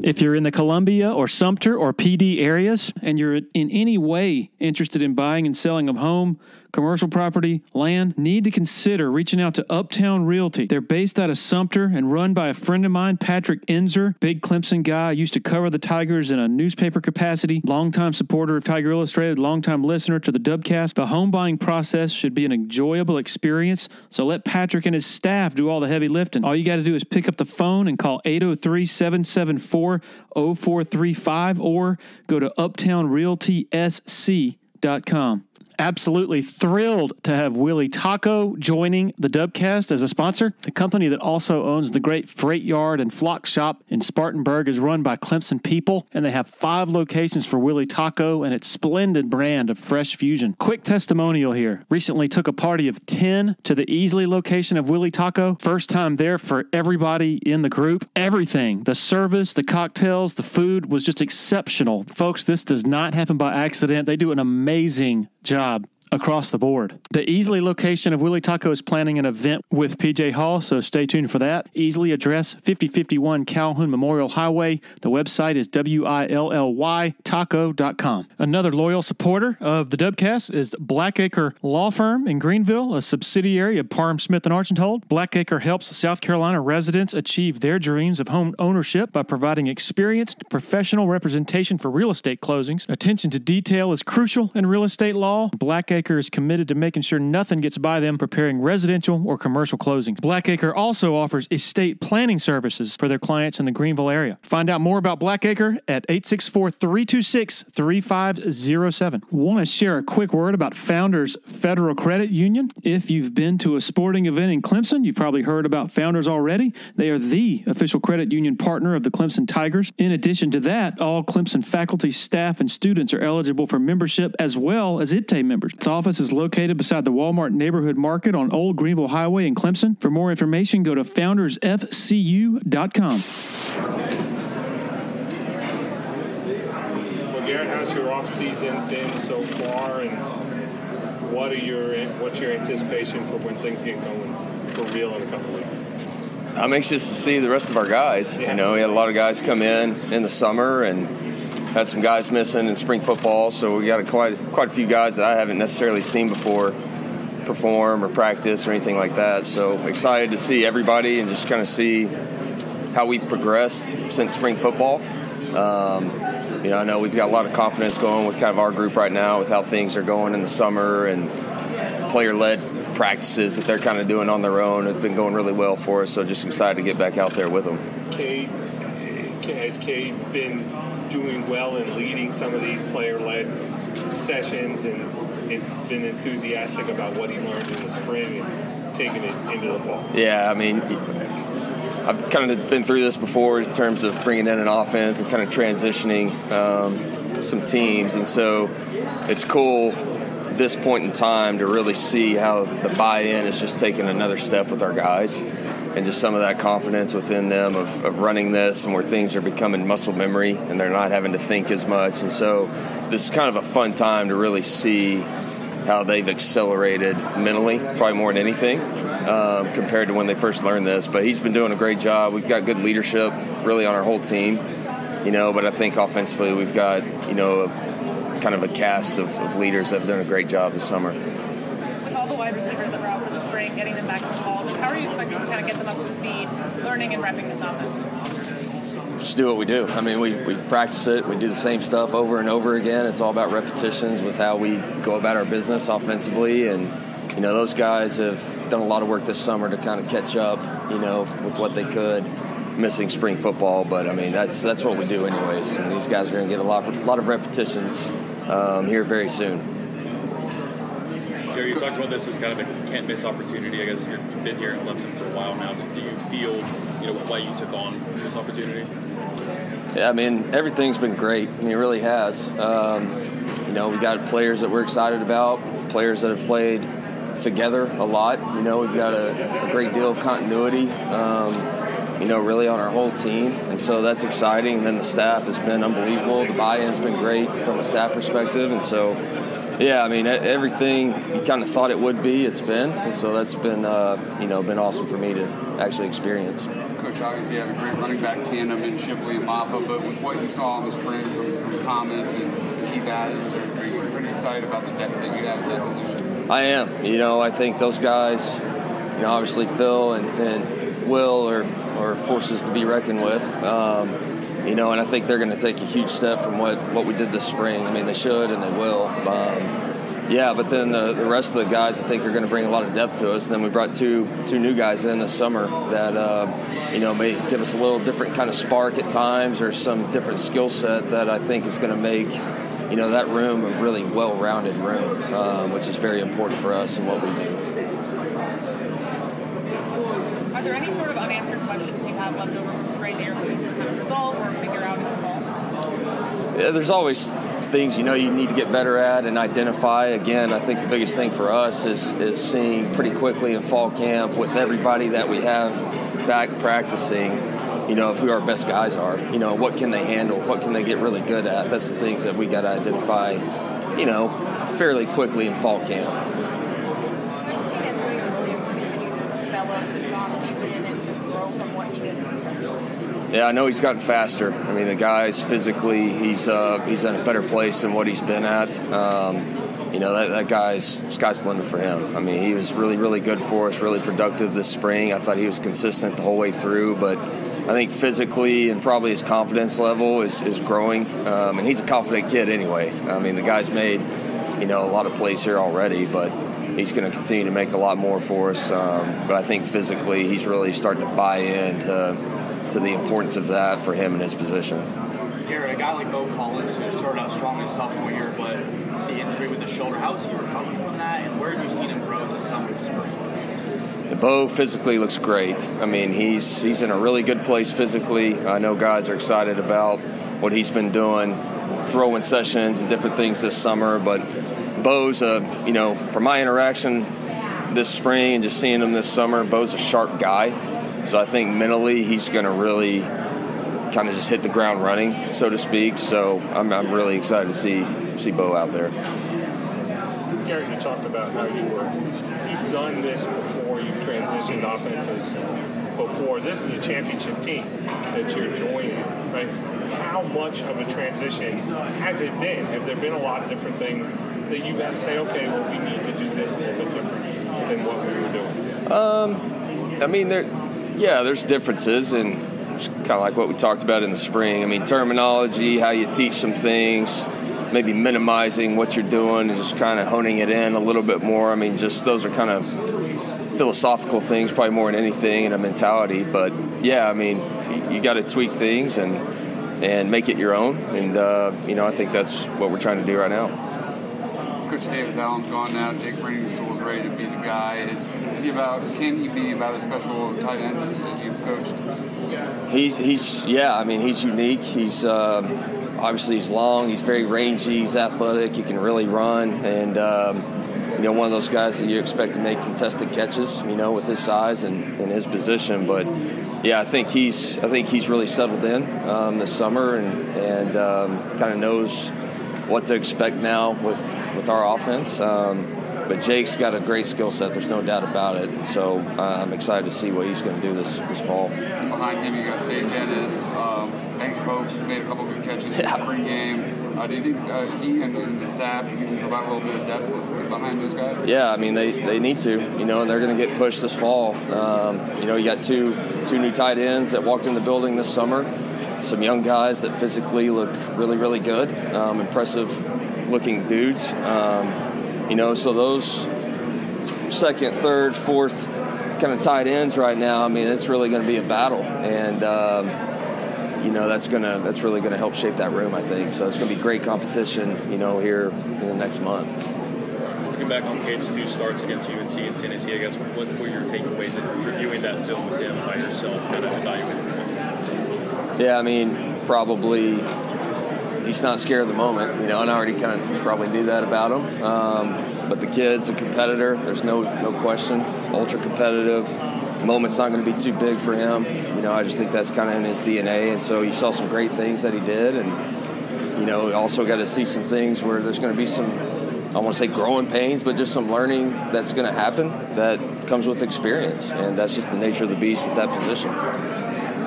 If you're in the Columbia or Sumter or PD areas and you're in any way interested in buying and selling a home, commercial property, land, need to consider reaching out to Uptown Realty. They're based out of Sumter and run by a friend of mine, Patrick Enzer, big Clemson guy, used to cover the Tigers in a newspaper capacity, longtime supporter of Tiger Illustrated, longtime listener to the Dubcast. The home buying process should be an enjoyable experience, so let Patrick and his staff do all the heavy lifting. All you got to do is pick up the phone and call 803-774-0435 or go to uptownrealtysc.com. Absolutely thrilled to have Willie Taco joining the Dubcast as a sponsor. The company that also owns the great Freight Yard and Flock Shop in Spartanburg is run by Clemson people, and they have 5 locations for Willie Taco and its splendid brand of fresh fusion. Quick testimonial here. Recently took a party of 10 to the Easley location of Willie Taco. First time there for everybody in the group. Everything, the service, the cocktails, the food was just exceptional. Folks, this does not happen by accident. They do an amazing job across the board. The Easley location of Willie Taco is planning an event with PJ Hall, so stay tuned for that. Easley address 5051 Calhoun Memorial Highway. The website is willtaco.com. Another loyal supporter of the Dubcast is Blackacre Law Firm in Greenville, a subsidiary of Parham Smith & Archambault. Blackacre helps South Carolina residents achieve their dreams of home ownership by providing experienced professional representation for real estate closings. Attention to detail is crucial in real estate law. Blackacre Blackacre is committed to making sure nothing gets by them preparing residential or commercial closings. Blackacre also offers estate planning services for their clients in the Greenville area. Find out more about Blackacre at 864-326-3507. Want to share a quick word about Founders Federal Credit Union? If you've been to a sporting event in Clemson, you've probably heard about Founders already. They are the official credit union partner of the Clemson Tigers. In addition to that, all Clemson faculty, staff, and students are eligible for membership as well as IPTAY members. Its office is located beside the Walmart Neighborhood Market on Old Greenville Highway in Clemson. For more information, go to foundersfcu.com. Well, Garrett, how's your off-season been so far, and what's your anticipation for when things get going for real in a couple weeks? I'm anxious to see the rest of our guys. Yeah. You know, we had a lot of guys come in the summer and had some guys missing in spring football, so we got quite a few guys that I haven't necessarily seen before perform or practice or anything like that. So excited to see everybody and just kind of see how we've progressed since spring football. You know, I know we've got a lot of confidence going with kind of our group right now with how things are going in the summer, and player-led practices that they're kind of doing on their own have been going really well for us. So just excited to get back out there with them. Has Cade been doing well in leading some of these player-led sessions and been enthusiastic about what he learned in the spring and taking it into the fall? Yeah, I mean, I've kind of been through this before in terms of bringing in an offense and kind of transitioning some teams. And so it's cool at this point in time to really see how the buy-in is just taking another step with our guys, and just some of that confidence within them of running this, and where things are becoming muscle memory and they're not having to think as much. And so this is kind of a fun time to really see how they've accelerated mentally, probably more than anything, compared to when they first learned this. But he's been doing a great job. We've got good leadership really on our whole team, you know, but I think offensively we've got, you know, kind of a cast of leaders that have done a great job this summer. With all the wide receivers that were out for the spring, getting them back to the fall, how are you expecting to kind of get them up to speed, learning and repping this offense? Just do what we do. I mean, we practice it. We do the same stuff over and over again. It's all about repetitions with how we go about our business offensively. And, you know, those guys have done a lot of work this summer to kind of catch up, you know, with what they could, missing spring football. But, I mean, that's what we do anyways. And these guys are going to get a lot of repetitions here very soon. Gary, you talked about this as kind of a can't-miss opportunity. I guess you've been here in Clemson for a while now. Do you feel, you know, why you took on this opportunity? Yeah, I mean, everything's been great. I mean, it really has. You know, we got players that we're excited about, players that have played together a lot. You know, we've got a great deal of continuity, you know, really on our whole team. And so that's exciting. And then the staff has been unbelievable. The buy-in's been great from a staff perspective. And so, yeah, I mean, everything you kind of thought it would be, it's been. And so that's been, you know, been awesome for me to actually experience. Coach, obviously you had a great running back tandem in Shipley and Maffa, but with what you saw in the spring from Thomas and Keith Adams, are you pretty excited about the depth that you have in that position? I am. You know, I think those guys, you know, obviously Phil and Will are forces to be reckoned with. You know, and I think they're going to take a huge step from what we did this spring. I mean, they should and they will. Yeah, but then the rest of the guys, I think, are going to bring a lot of depth to us. And then we brought two new guys in this summer that, you know, may give us a little different kind of spark at times, or some different skill set that I think is going to make, you know, that room a really well-rounded room, which is very important for us and what we do. Are there any sort of unanswered questions you have left over from spring that you're looking to kind of resolve or figure out in the fall? Yeah, there's always things, you know, you need to get better at and identify. Again, I think the biggest thing for us is seeing pretty quickly in fall camp with everybody that we have back practicing, you know, who our best guys are. You know, what can they handle? What can they get really good at? That's the things that we got to identify, you know, fairly quickly in fall camp. We've seen Antonio Williams continue to develop this offseason and just grow from what he did in the spring. Yeah, I know he's gotten faster. I mean, the guy's physically, he's in a better place than what he's been at. You know, that sky's the limit for him. I mean, he was really, really good for us, really productive this spring. I thought he was consistent the whole way through, but I think physically and probably his confidence level is growing. And he's a confident kid anyway. I mean, the guy's made a lot of plays here already, but he's going to continue to make a lot more for us. But I think physically he's really starting to buy into the importance of that for him in his position. Garrett, a guy like Bo Collins, who started out strong his sophomore year, but the injury with his shoulder, how has he recovered from that, and where have you seen him grow this summer? Bo physically looks great. I mean, he's in a really good place physically. I know guys are excited about what he's been doing, throwing sessions and different things this summer, but Bo's, from my interaction this spring and just seeing him this summer, Bo's a sharp guy. So I think mentally he's going to really kind of just hit the ground running, so to speak. So I'm really excited to see Bo out there. Garrett, you talked about how you've done this before, you've transitioned offenses before. This is a championship team that you're joining, right? How much of a transition has it been? Have there been a lot of different things that you've had to say, okay, well, we need to do this a little bit different than what we were doing? There's differences, and it's kind of like what we talked about in the spring. I mean, terminology, how you teach some things, maybe minimizing what you're doing and just kind of honing it in a little bit more. I mean, just those are kind of philosophical things, probably more than anything, and a mentality. But, yeah, I mean, you got to tweak things and make it your own. And, I think that's what we're trying to do right now. Coach Davis Allen's gone now. Jake Briningstool is ready to be the guy. Can he be about as special tight end as you've coached? He's unique. He's obviously he's long. He's very rangy. He's athletic. He can really run, and one of those guys that you expect to make contested catches, with his size and his position. But yeah, I think he's really settled in this summer and kind of knows what to expect now with our offense. But Jake's got a great skill set. There's no doubt about it. So I'm excited to see what he's going to do this fall. Behind him, you got Sage Ennis. Thanks, Pope. Made a couple good catches in the spring game. Do you think he and Sapp can provide a little bit of depth behind those guys? Yeah, I mean, they need to, and they're going to get pushed this fall. You got two new tight ends that walked in the building this summer. Some young guys that physically look really, really good. Impressive-looking dudes. So those second, third, fourth kind of tight ends right now, I mean, it's really going to be a battle. And, that's really going to help shape that room, I think. So it's going to be great competition, here in the next month. Looking back on Cade's 2 starts against UNC and Tennessee, I guess, what were your takeaways in reviewing that film with him by yourself, kind of evaluating him? Yeah, I mean, probably he's not scared of the moment, and I already kind of probably knew that about him. But the kid's a competitor. There's no question. Ultra competitive. The moment's not going to be too big for him. I just think that's kind of in his DNA. And so you saw some great things that he did. And, also got to see some things where there's going to be some, I want to say growing pains, but just some learning that's going to happen that comes with experience. And that's just the nature of the beast at that position.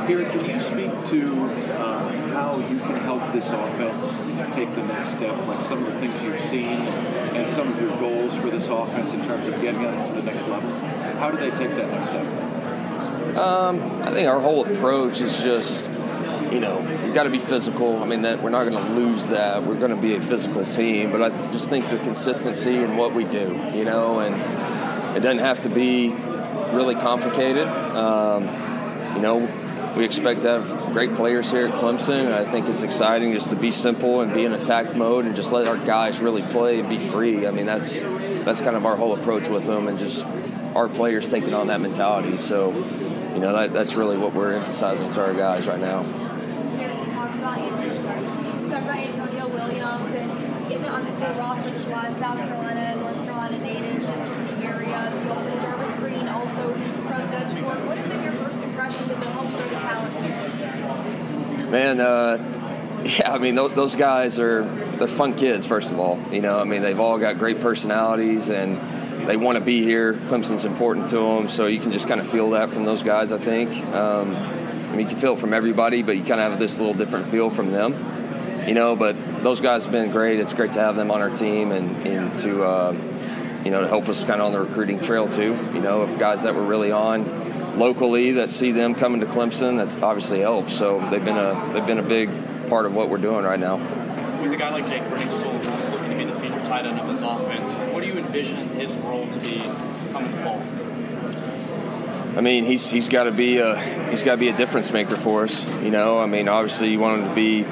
Garrett, can you speak to how you can help this offense take the next step, like some of the things you've seen and some of your goals for this offense in terms of getting them to the next level? How do they take that next step? I think our whole approach is just, you've got to be physical. I mean, that we're not going to lose that. We're going to be a physical team, but I just think the consistency in what we do, and it doesn't have to be really complicated. We expect to have great players here at Clemson, and I think it's exciting just to be simple and be in attack mode and just let our guys really play and be free. I mean, that's kind of our whole approach with them, and just our players taking on that mentality. So, that's really what we're emphasizing to our guys right now. You talked about Antonio Williams and getting on this whole roster, there's a lot of South Carolina, North Carolina natives in the area. You also Jarvis Green, also from Dutch Fork. What have been your first impressions of the home for the talent? Man, I mean, those guys they're fun kids, first of all. They've all got great personalities, and they want to be here. Clemson's important to them, so you can just kind of feel that from those guys, I think. You can feel it from everybody, but you kind of have this little different feel from them. But those guys have been great. It's great to have them on our team and to help us kind of on the recruiting trail, too. Of guys that were really on locally that see them coming to Clemson, that obviously helps. So they've been a big part of what we're doing right now. With a guy like Jake Briningstool, who's looking to be the featured tight end of this offense. What do you envision his role to be coming fall? I mean, he's got to be a difference maker for us. You know, I mean, obviously you want him to be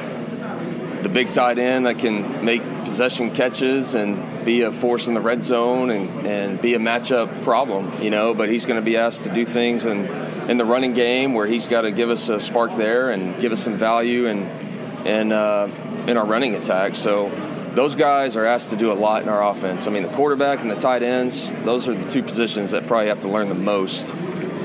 the big tight end that can make possession catches and be a force in the red zone and be a matchup problem. You know, but he's going to be asked to do things in the running game where he's got to give us a spark there and give us some value in our running attack. So those guys are asked to do a lot in our offense. I mean, the quarterback and the tight ends, those are the two positions that probably have to learn the most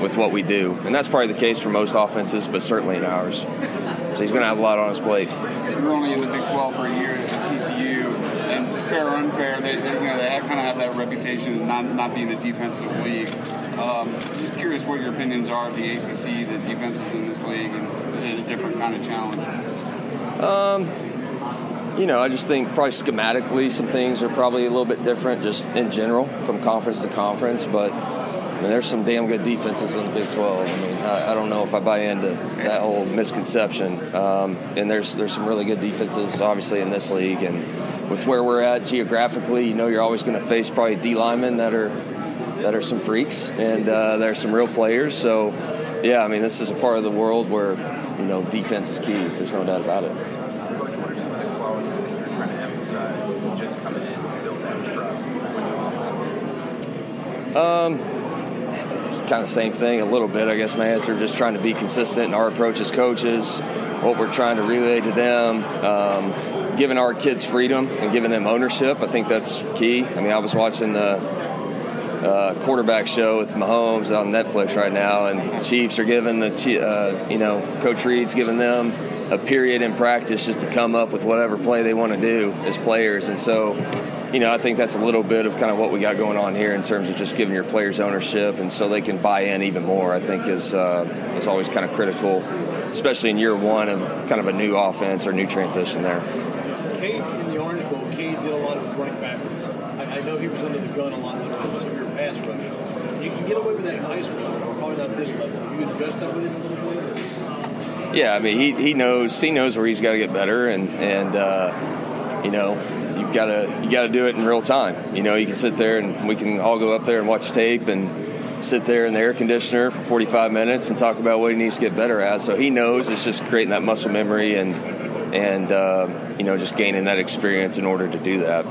with what we do. And that's probably the case for most offenses, but certainly in ours. So he's going to have a lot on his plate. You're only in the Big 12 for a year at TCU, and fair or unfair, they kind of have that reputation of not being a defensive league. Just curious what your opinions are of the ACC, the defenses in this league, and is it a different kind of challenge? You know, I just think probably schematically some things are probably a little bit different just in general from conference to conference, but I mean, there's some damn good defenses in the Big 12. I mean, I don't know if I buy into that whole misconception. And there's some really good defenses, obviously, in this league. And with where we're at geographically, you know, you're always going to face probably D linemen that are some freaks, and there's some real players. So, yeah, I mean, this is a part of the world where, you know, defense is key. There's no doubt about it. Coach, what are some of the qualities that you're trying to emphasize just coming in to build that trust with the offense? Kind of same thing a little bit, I guess. My answer, just trying to be consistent in our approach as coaches, what we're trying to relay to them, giving our kids freedom and giving them ownership. I think that's key. I mean, I was watching the quarterback show with Mahomes on Netflix right now, and the Chiefs are giving Coach Reed's giving them a period in practice just to come up with whatever play they want to do as players. And so, you know, I think that's a little bit of kind of what we got going on here in terms of just giving your players ownership, and so they can buy in even more, I think is always kind of critical, especially in year one of kind of a new offense or new transition there. Cade in the Orange Bowl, Cade did a lot of running backwards. I know he was under the gun a lot because of your pass rush. You can get away with that in high school, probably not this level. You can adjust that with him a little bit? Yeah, I mean, he knows where he's got to get better, and you know, you got to do it in real time. You know, you can sit there and we can all go up there and watch tape and sit there in the air conditioner for 45 minutes and talk about what he needs to get better at. So he knows it's just creating that muscle memory and you know, just gaining that experience in order to do that.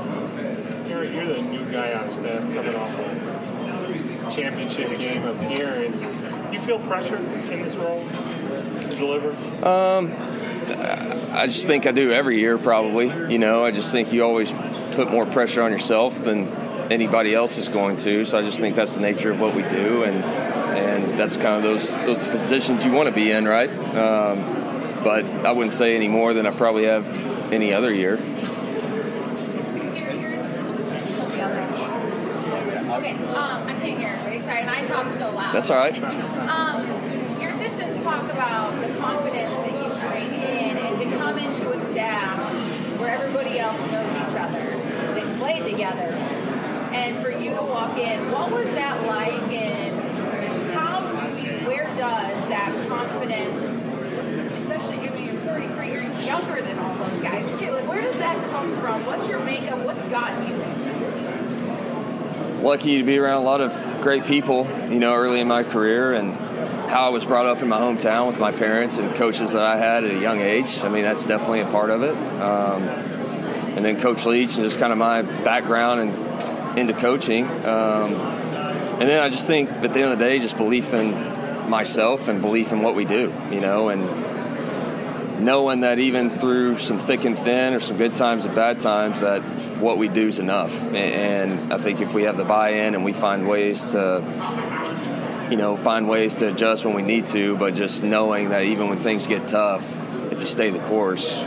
You're the new guy on staff coming off a championship game appearance. Do you feel pressure in this role to deliver? I just think I do every year, probably. You know, I just think you always put more pressure on yourself than anybody else is going to. So I just think that's the nature of what we do, and that's kind of those positions you want to be in, right? But I wouldn't say any more than I probably have any other year. Okay, I can't hear everybody. Sorry, and I talk so loud. That's all right. Your assistants talk about the confidence that you bring in and to come into a staff where everybody else knows each other. They play together. And for you to walk in, what was that like, and where does that confidence, especially given you're 33, you're younger than all those guys too, like where does that come from? What's your makeup? What's gotten you there? Lucky to be around a lot of great people, you know, early in my career, and how I was brought up in my hometown with my parents and coaches that I had at a young age. I mean, that's definitely a part of it. And then Coach Leach and just kind of my background and into coaching. And then I just think at the end of the day, just belief in myself and belief in what we do, you know, and knowing that even through some thick and thin or some good times and bad times, that what we do is enough. And I think if we have the buy-in and we find ways to adjust when we need to, but just knowing that even when things get tough, if you stay the course,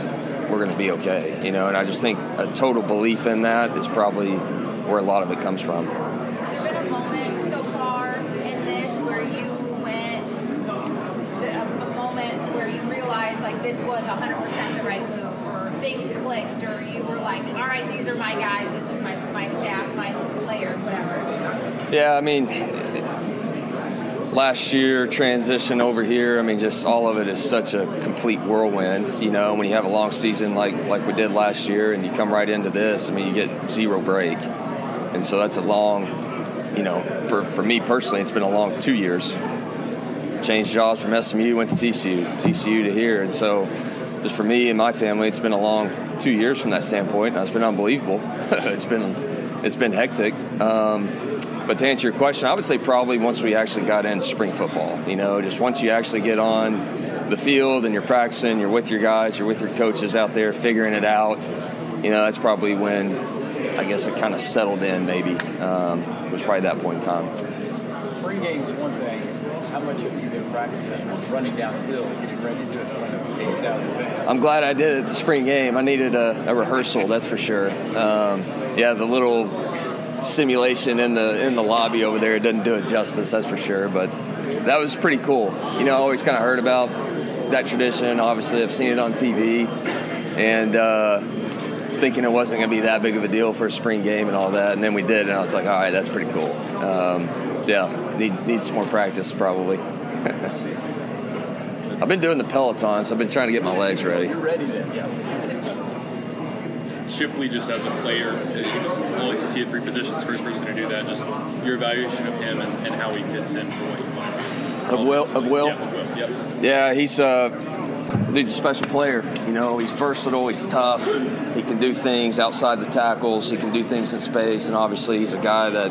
we're going to be okay, you know. And I just think a total belief in that is probably where a lot of it comes from. Has there been a moment so far in this where you went, a moment where you realized like this was 100% the right move, or things clicked, or you were like, all right, these are my guys, this is my staff, my players, whatever? Yeah, I mean, last year, transition over here, I mean, just all of it is such a complete whirlwind. You know, when you have a long season like we did last year and you come right into this, I mean, you get zero break. And so that's a long, you know, for me personally, it's been a long 2 years. Changed jobs from SMU, went to TCU to here. And so just for me and my family, it's been a long 2 years from that standpoint. And it's been unbelievable. It's been hectic. But to answer your question, I would say probably once we actually got into spring football, you know, just once you actually get on the field and you're practicing, you're with your guys, you're with your coaches out there figuring it out, you know, that's probably when I guess it kind of settled in maybe. It was probably that point in time. Spring game is one thing. How much have you been practicing running down the hill, getting ready to do it in front of 80,000 fans? I'm glad I did it at the spring game. I needed a rehearsal, that's for sure. Yeah, the little simulation in the lobby over there doesn't do it justice, that's for sure. But that was pretty cool. You know, I always kind of heard about that tradition. Obviously, I've seen it on TV, and thinking it wasn't going to be that big of a deal for a spring game and all that. And then we did, and I was like, all right, that's pretty cool. Yeah, need some more practice probably. I've been doing the Peloton, so I've been trying to get my legs ready. You're ready then, yeah. Shipley, just as a player, he was always to see it 3 positions, first person to do that. Just your evaluation of him and how he fits in for what you want. Of Will? Yeah, of Will, yep. Yeah, he's a special player. You know, he's versatile, he's tough. He can do things outside the tackles. He can do things in space, and obviously he's a guy that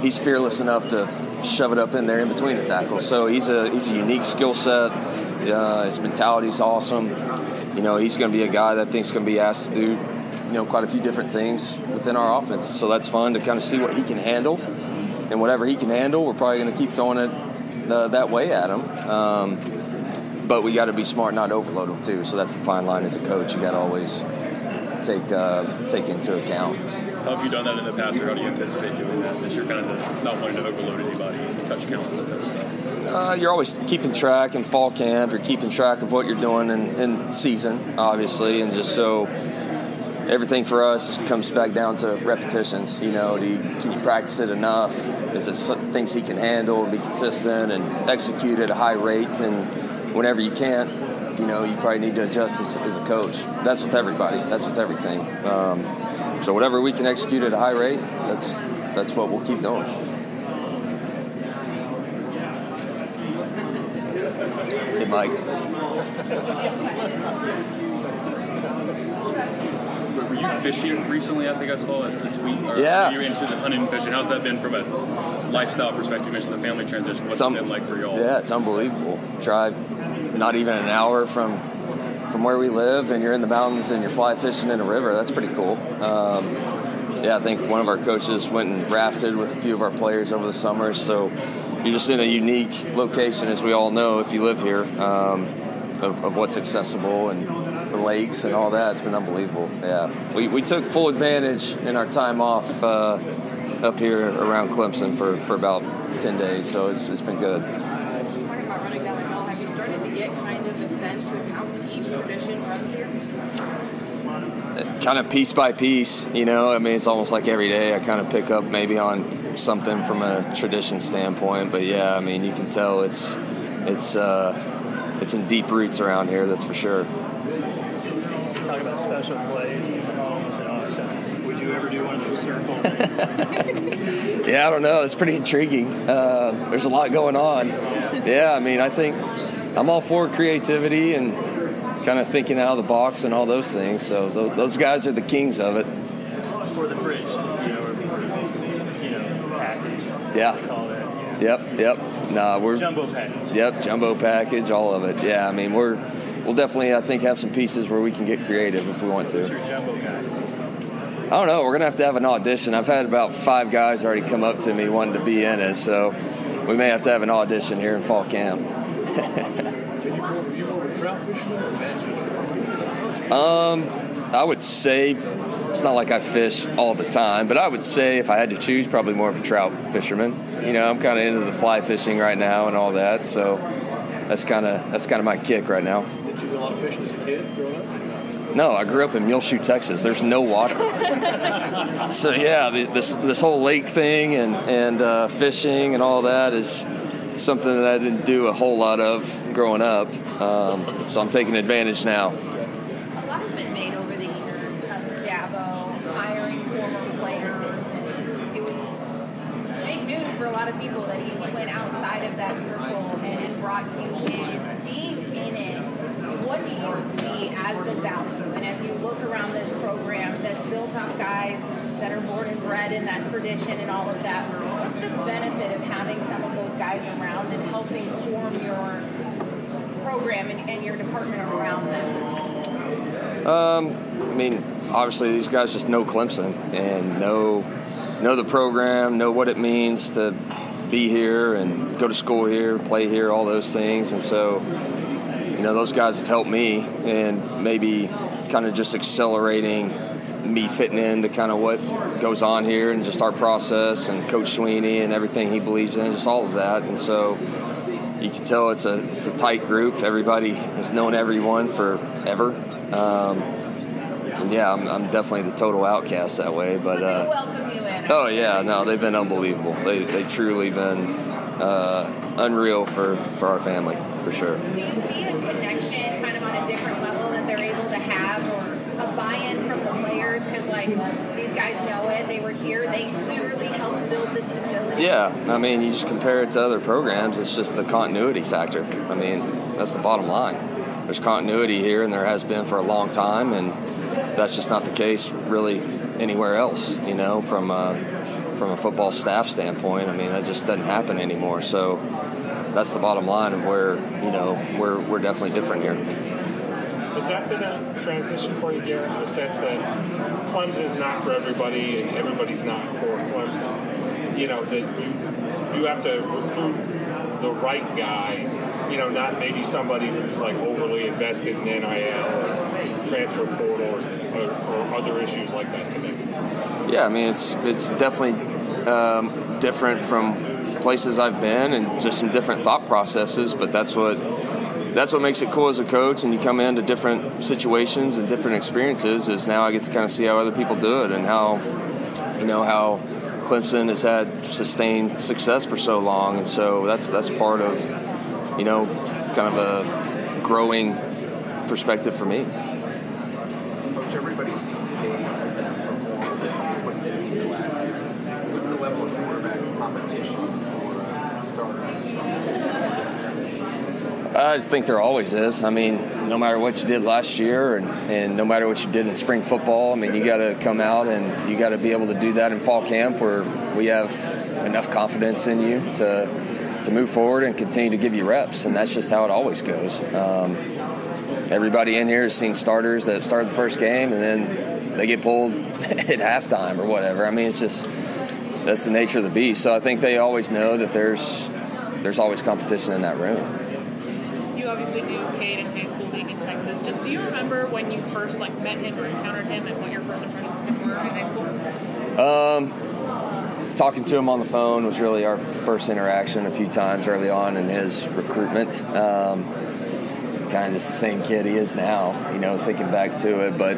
he's fearless enough to shove it up in there in between the tackles. So he's a unique skill set. His mentality's awesome. You know, he's going to be a guy that I think is going to be asked to do, you know, quite a few different things within our offense. So that's fun to kind of see what he can handle. And whatever he can handle, we're probably going to keep throwing it that way at him. But we got to be smart not to overload him, too. So that's the fine line as a coach. You got to always take into account. How have you done that in the past, or how do you anticipate doing that this year, kind of not wanting to overload anybody, touch counts, that type of stuff? You're always keeping track in fall camp. You're keeping track of what you're doing in season, obviously, and just so everything for us comes back down to repetitions. You know, can you practice it enough? Is it things he can handle, be consistent, and execute at a high rate? And whenever you can't, you know, you probably need to adjust as a coach. That's with everybody. That's with everything. So whatever we can execute at a high rate, that's what we'll keep doing. Hey, Mike. Were you fishing recently? I think I saw a tweet. Yeah. Were you into the hunting and fishing? How's that been from a lifestyle perspective? You mentioned the family transition. What's it been like for y'all? Yeah, it's unbelievable. Drive not even an hour from where we live, and you're in the mountains and you're fly fishing in a river. That's pretty cool. Yeah, I think one of our coaches went and rafted with a few of our players over the summer. So you're just in a unique location, as we all know, if you live here, of what's accessible and the lakes and all that. It's been unbelievable. Yeah, we took full advantage in our time off up here around Clemson for about 10 days. So it's been good. Talking about running down the hill, have you started to get kind of a sense of how deep tradition runs here? Kind of piece by piece, you know. I mean, it's almost like every day I kind of pick up maybe on something from a tradition standpoint. But yeah, I mean, you can tell it's in deep roots around here. That's for sure. Talk about special plays with Mahomes and all that stuff. Would you ever do one of those circles? Yeah, I don't know. It's pretty intriguing. There's a lot going on. Yeah, I mean, I think I'm all for creativity and kind of thinking out of the box and all those things. So those guys are the kings of it. For the fridge, package. Yeah. Call that, yeah. Yep. Nah, we're jumbo package. Yep, jumbo package, all of it. Yeah, I mean, we'll definitely, I think, have some pieces where we can get creative if we want to. Who's your jumbo guy? I don't know. We're going to have an audition. I've had about 5 guys already come up to me wanting to be in it, so we may have to have an audition here in fall camp. You more of a trout fisherman or a bass fisherman? I would say it's not like I fish all the time, but I would say if I had to choose, probably more of a trout fisherman. You know, I'm kind of into the fly fishing right now and all that, so that's kind of my kick right now. Did you do a lot of fishing as a kid growing up? No, I grew up in Muleshoe, Texas. There's no water. So yeah, this whole lake thing and fishing and all that is something that I didn't do a whole lot of growing up. So I'm taking advantage now. A lot has been made over the years of Dabo hiring former players. It was big news for a lot of people that he went outside of that circle and brought you in. Being in it, what do you see as the value? And as you look around this program that's built on guys that are born and bred in that tradition and all of that, what's the benefit of having some of those guys around and helping form your program and your department around them? I mean, obviously these guys just know Clemson and know the program, know what it means to be here and go to school here, play here, all those things. And so, those guys have helped me and maybe kind of just accelerating me fitting into kind of what goes on here and just our process and Coach Swinney and everything he believes in, just all of that. And so you can tell it's a tight group. Everybody has known everyone forever. And yeah, I'm definitely the total outcast that way. But welcome you in. Oh yeah, no, they've been unbelievable. They truly been unreal for our family for sure. Do you see a connection kind of on a different level that they're able to have, or a buy-in from the players? Because these guys know it. They were here. They literally helped build this facility. Yeah, I mean, you just compare it to other programs. It's just the continuity factor. I mean, that's the bottom line. There's continuity here, and there has been for a long time, and that's just not the case really anywhere else. From a football staff standpoint, I mean, that just doesn't happen anymore. So that's the bottom line of where we're definitely different here. Has that been a transition for you, Garrett, in the sense that Clemson's not for everybody and everybody's not for Clemson? That you have to recruit the right guy, not maybe somebody who's like overly invested in NIL or transfer portal or other issues like that today. Yeah, I mean, it's definitely different from places I've been and just some different thought processes, but that's what makes it cool as a coach, and you come into different situations and different experiences, is now I get to kind of see how other people do it and how Clemson has had sustained success for so long. And so that's part of, kind of a growing perspective for me. Coach, everybody's seen what's the level of quarterback competition for starters? I just think there always is. I mean, no matter what you did last year and no matter what you did in spring football, I mean, you got to come out and you got to be able to do that in fall camp where we have enough confidence in you to move forward and continue to give you reps. And that's just how it always goes. Everybody in here has seen starters that started the first game and then they get pulled at halftime or whatever. I mean, that's the nature of the beast. So I think they always know that there's always competition in that room. You obviously knew Cade in high school, league in Texas. Just do you remember when you first met him or encountered him and what your first impressions of him were in high school? Talking to him on the phone was really our first interaction a few times early on in his recruitment. Kind of just the same kid he is now, thinking back to it. But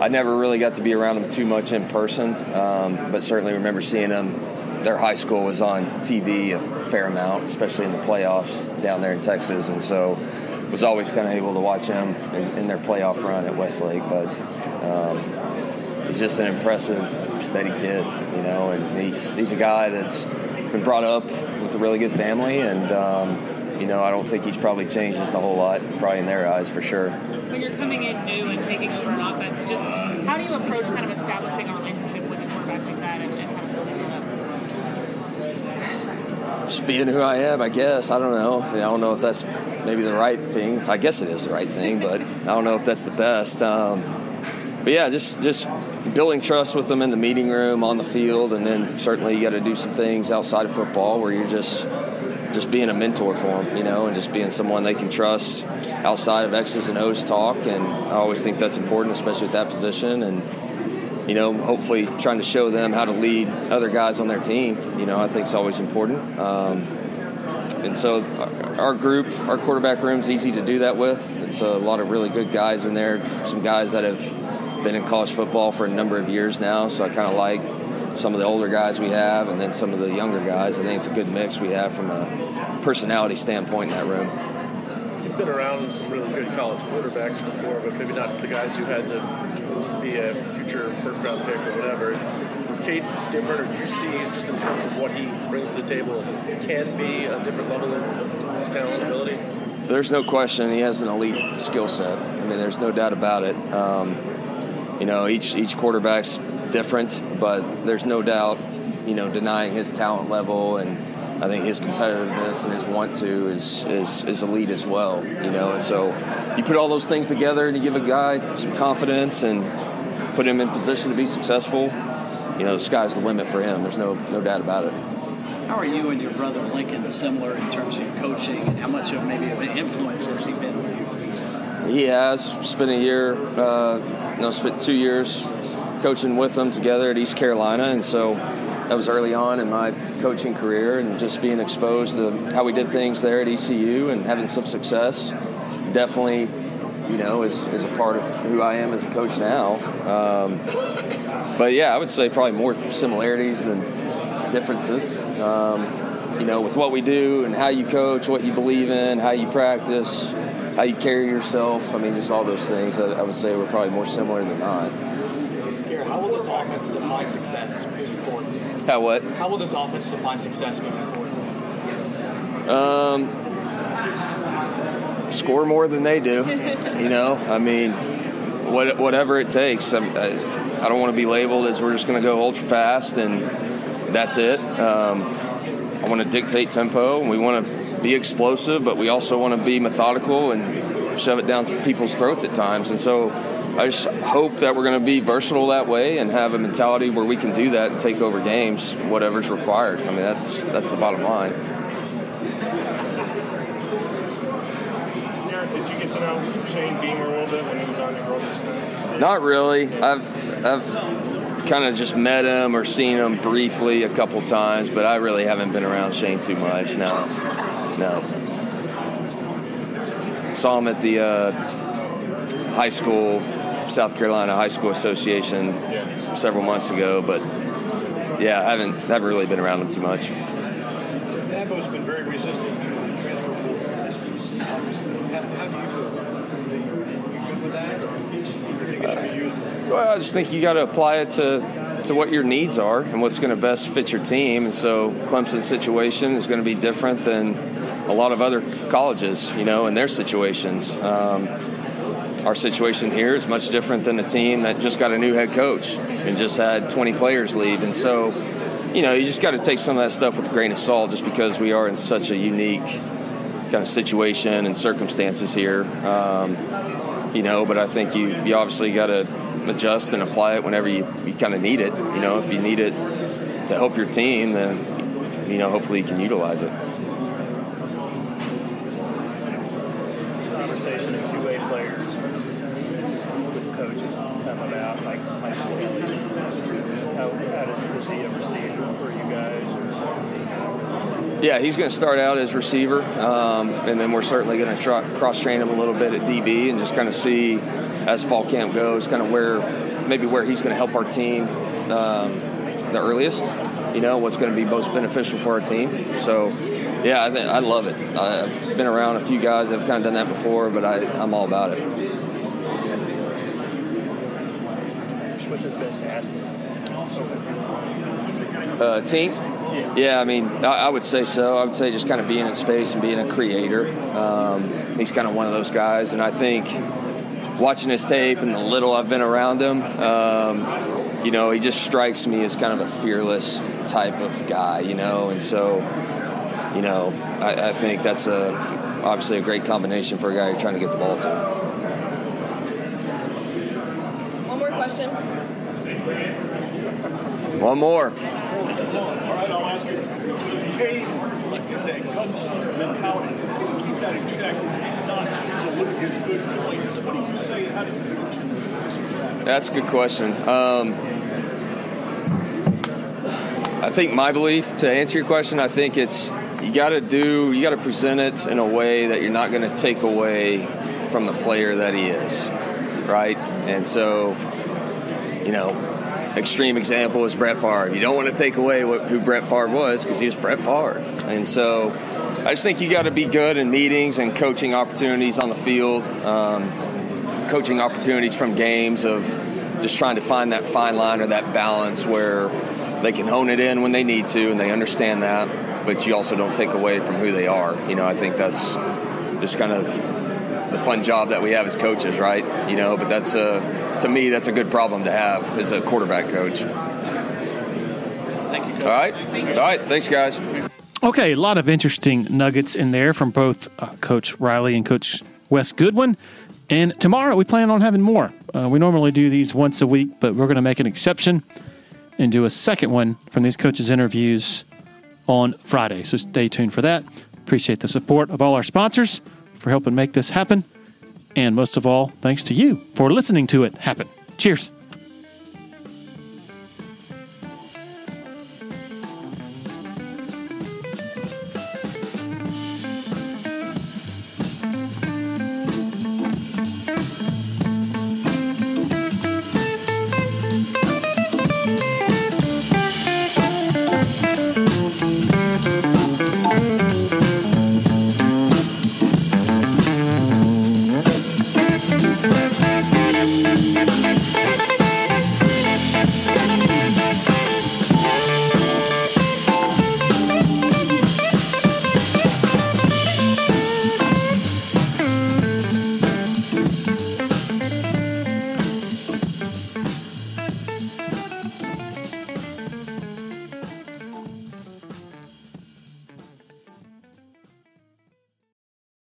I never really got to be around him too much in person, but certainly remember seeing him. Their high school was on TV a fair amount, especially in the playoffs down there in Texas, and so was always kind of able to watch him in their playoff run at Westlake. But he's just an impressive, steady kid, and he's a guy that's been brought up with a really good family, and I don't think he's probably changed just a whole lot, probably in their eyes for sure. When you're coming in new and taking over an offense, just how do you approach kind of establishing a relationship with a quarterback like that and kind of building it up? Just being who I am, I guess. I don't know. I don't know if that's maybe the right thing. I guess it is the right thing, but I don't know if that's the best. But yeah, just building trust with them in the meeting room, on the field, and then certainly you got to do some things outside of football where you're just being a mentor for them, and just being someone they can trust outside of X's and O's talk. And I always think that's important, especially at that position. And hopefully trying to show them how to lead other guys on their team, I think is always important. And so our quarterback room is easy to do that with. It's a lot of really good guys in there, some guys that have been in college football for a number of years now. So I kind of like some of the older guys we have and then some of the younger guys. I think it's a good mix we have from a personality standpoint in that room. You've been around some really good college quarterbacks before, but maybe not the guys who had to be a future first-round pick or whatever. Is Cade different, or did you see, just in terms of what he brings to the table, can be a different level of his talent and ability? There's no question he has an elite skill set. I mean, there's no doubt about it. Each quarterback's different, but there's no doubt, denying his talent level, and I think his competitiveness and his want to is elite as well, and so you put all those things together and you give a guy some confidence and put him in position to be successful, the sky's the limit for him. There's no doubt about it. How are you and your brother Lincoln similar in terms of your coaching, and how much of maybe of an influence has he been with you? He has spent a year, spent 2 years coaching with them together at East Carolina, and so that was early on in my coaching career, and just being exposed to how we did things there at ECU and having some success definitely, is a part of who I am as a coach now. But yeah, I would say probably more similarities than differences. With what we do and how you coach, what you believe in, how you practice, how you carry yourself. I mean, just all those things. I would say we're probably more similar than not. Garrett, how will this offense define success moving forward? How will this offense define success moving forward? Score more than they do. I mean, whatever it takes. I don't want to be labeled as we're just going to go ultra fast and that's it. I want to dictate tempo, and we want to be explosive, but we also want to be methodical and shove it down people's throats at times. And so I just hope that we're going to be versatile that way and have a mentality where we can do that and take over games, whatever's required. I mean, that's the bottom line. Garrett, did you get to know Shane Beamer a little bit when he was on your brother's team? Not really. I've kind of just met him or seen him briefly a couple times, but I really haven't been around Shane too much. No. Saw him at the high school, South Carolina High School Association several months ago, but yeah, I haven't really been around him too much. Dabo's been very resistant to the transfer portal. How do you feel? You good with that? Well, I just think you got to apply it to what your needs are and what's going to best fit your team. And so Clemson's situation is going to be different than a lot of other colleges, in their situations. Our situation here is much different than a team that just got a new head coach and just had 20 players leave. And so, you just got to take some of that stuff with a grain of salt just because we are in such a unique kind of situation and circumstances here. But I think you obviously got to adjust and apply it whenever you kind of need it. If you need it to help your team, then, hopefully you can utilize it. Conversation of two-way players with coaches come about, like high school elite. Does he ever see it for you guys? Yeah, he's going to start out as receiver, and then we're certainly going to cross-train him a little bit at DB and just kind of see as fall camp goes, kind of where he's going to help our team the earliest, what's going to be most beneficial for our team. So, yeah, I love it. I've been around a few guys that have kind of done that before, but I'm all about it. What's his best asset? Team? Yeah, I mean, I would say so. I would say just kind of being in space and being a creator. He's kind of one of those guys, and I think watching his tape and the little I've been around him, he just strikes me as kind of a fearless type of guy, and so, I think that's obviously a great combination for a guy you're trying to get the ball to. One more question. One more. All right, I'll ask you. Cade, that guns mentality, keep that in check and not look at his good points. What do you say? How do you coach? That's a good question. I think my belief, to answer your question, I think it's you got to present it in a way that you're not going to take away from the player that he is, right? And so, extreme example is Brett Favre. You don't want to take away who Brett Favre was because he was Brett Favre. And so I just think you got to be good in meetings and coaching opportunities on the field, coaching opportunities from games of just trying to find that fine line or that balance where they can hone it in when they need to and they understand that, but you also don't take away from who they are. I think that's just kind of the fun job that we have as coaches, right? But that's to me, that's a good problem to have as a quarterback coach. Thank you, Coach. All right. Thanks, guys. Okay, a lot of interesting nuggets in there from both Coach Riley and Coach Wes Goodwin. And tomorrow we plan on having more. We normally do these once a week, but we're going to make an exception and do a second one from these coaches' interviews on Friday. So stay tuned for that. Appreciate the support of all our sponsors for helping make this happen. And most of all, thanks to you for listening to it happen. Cheers.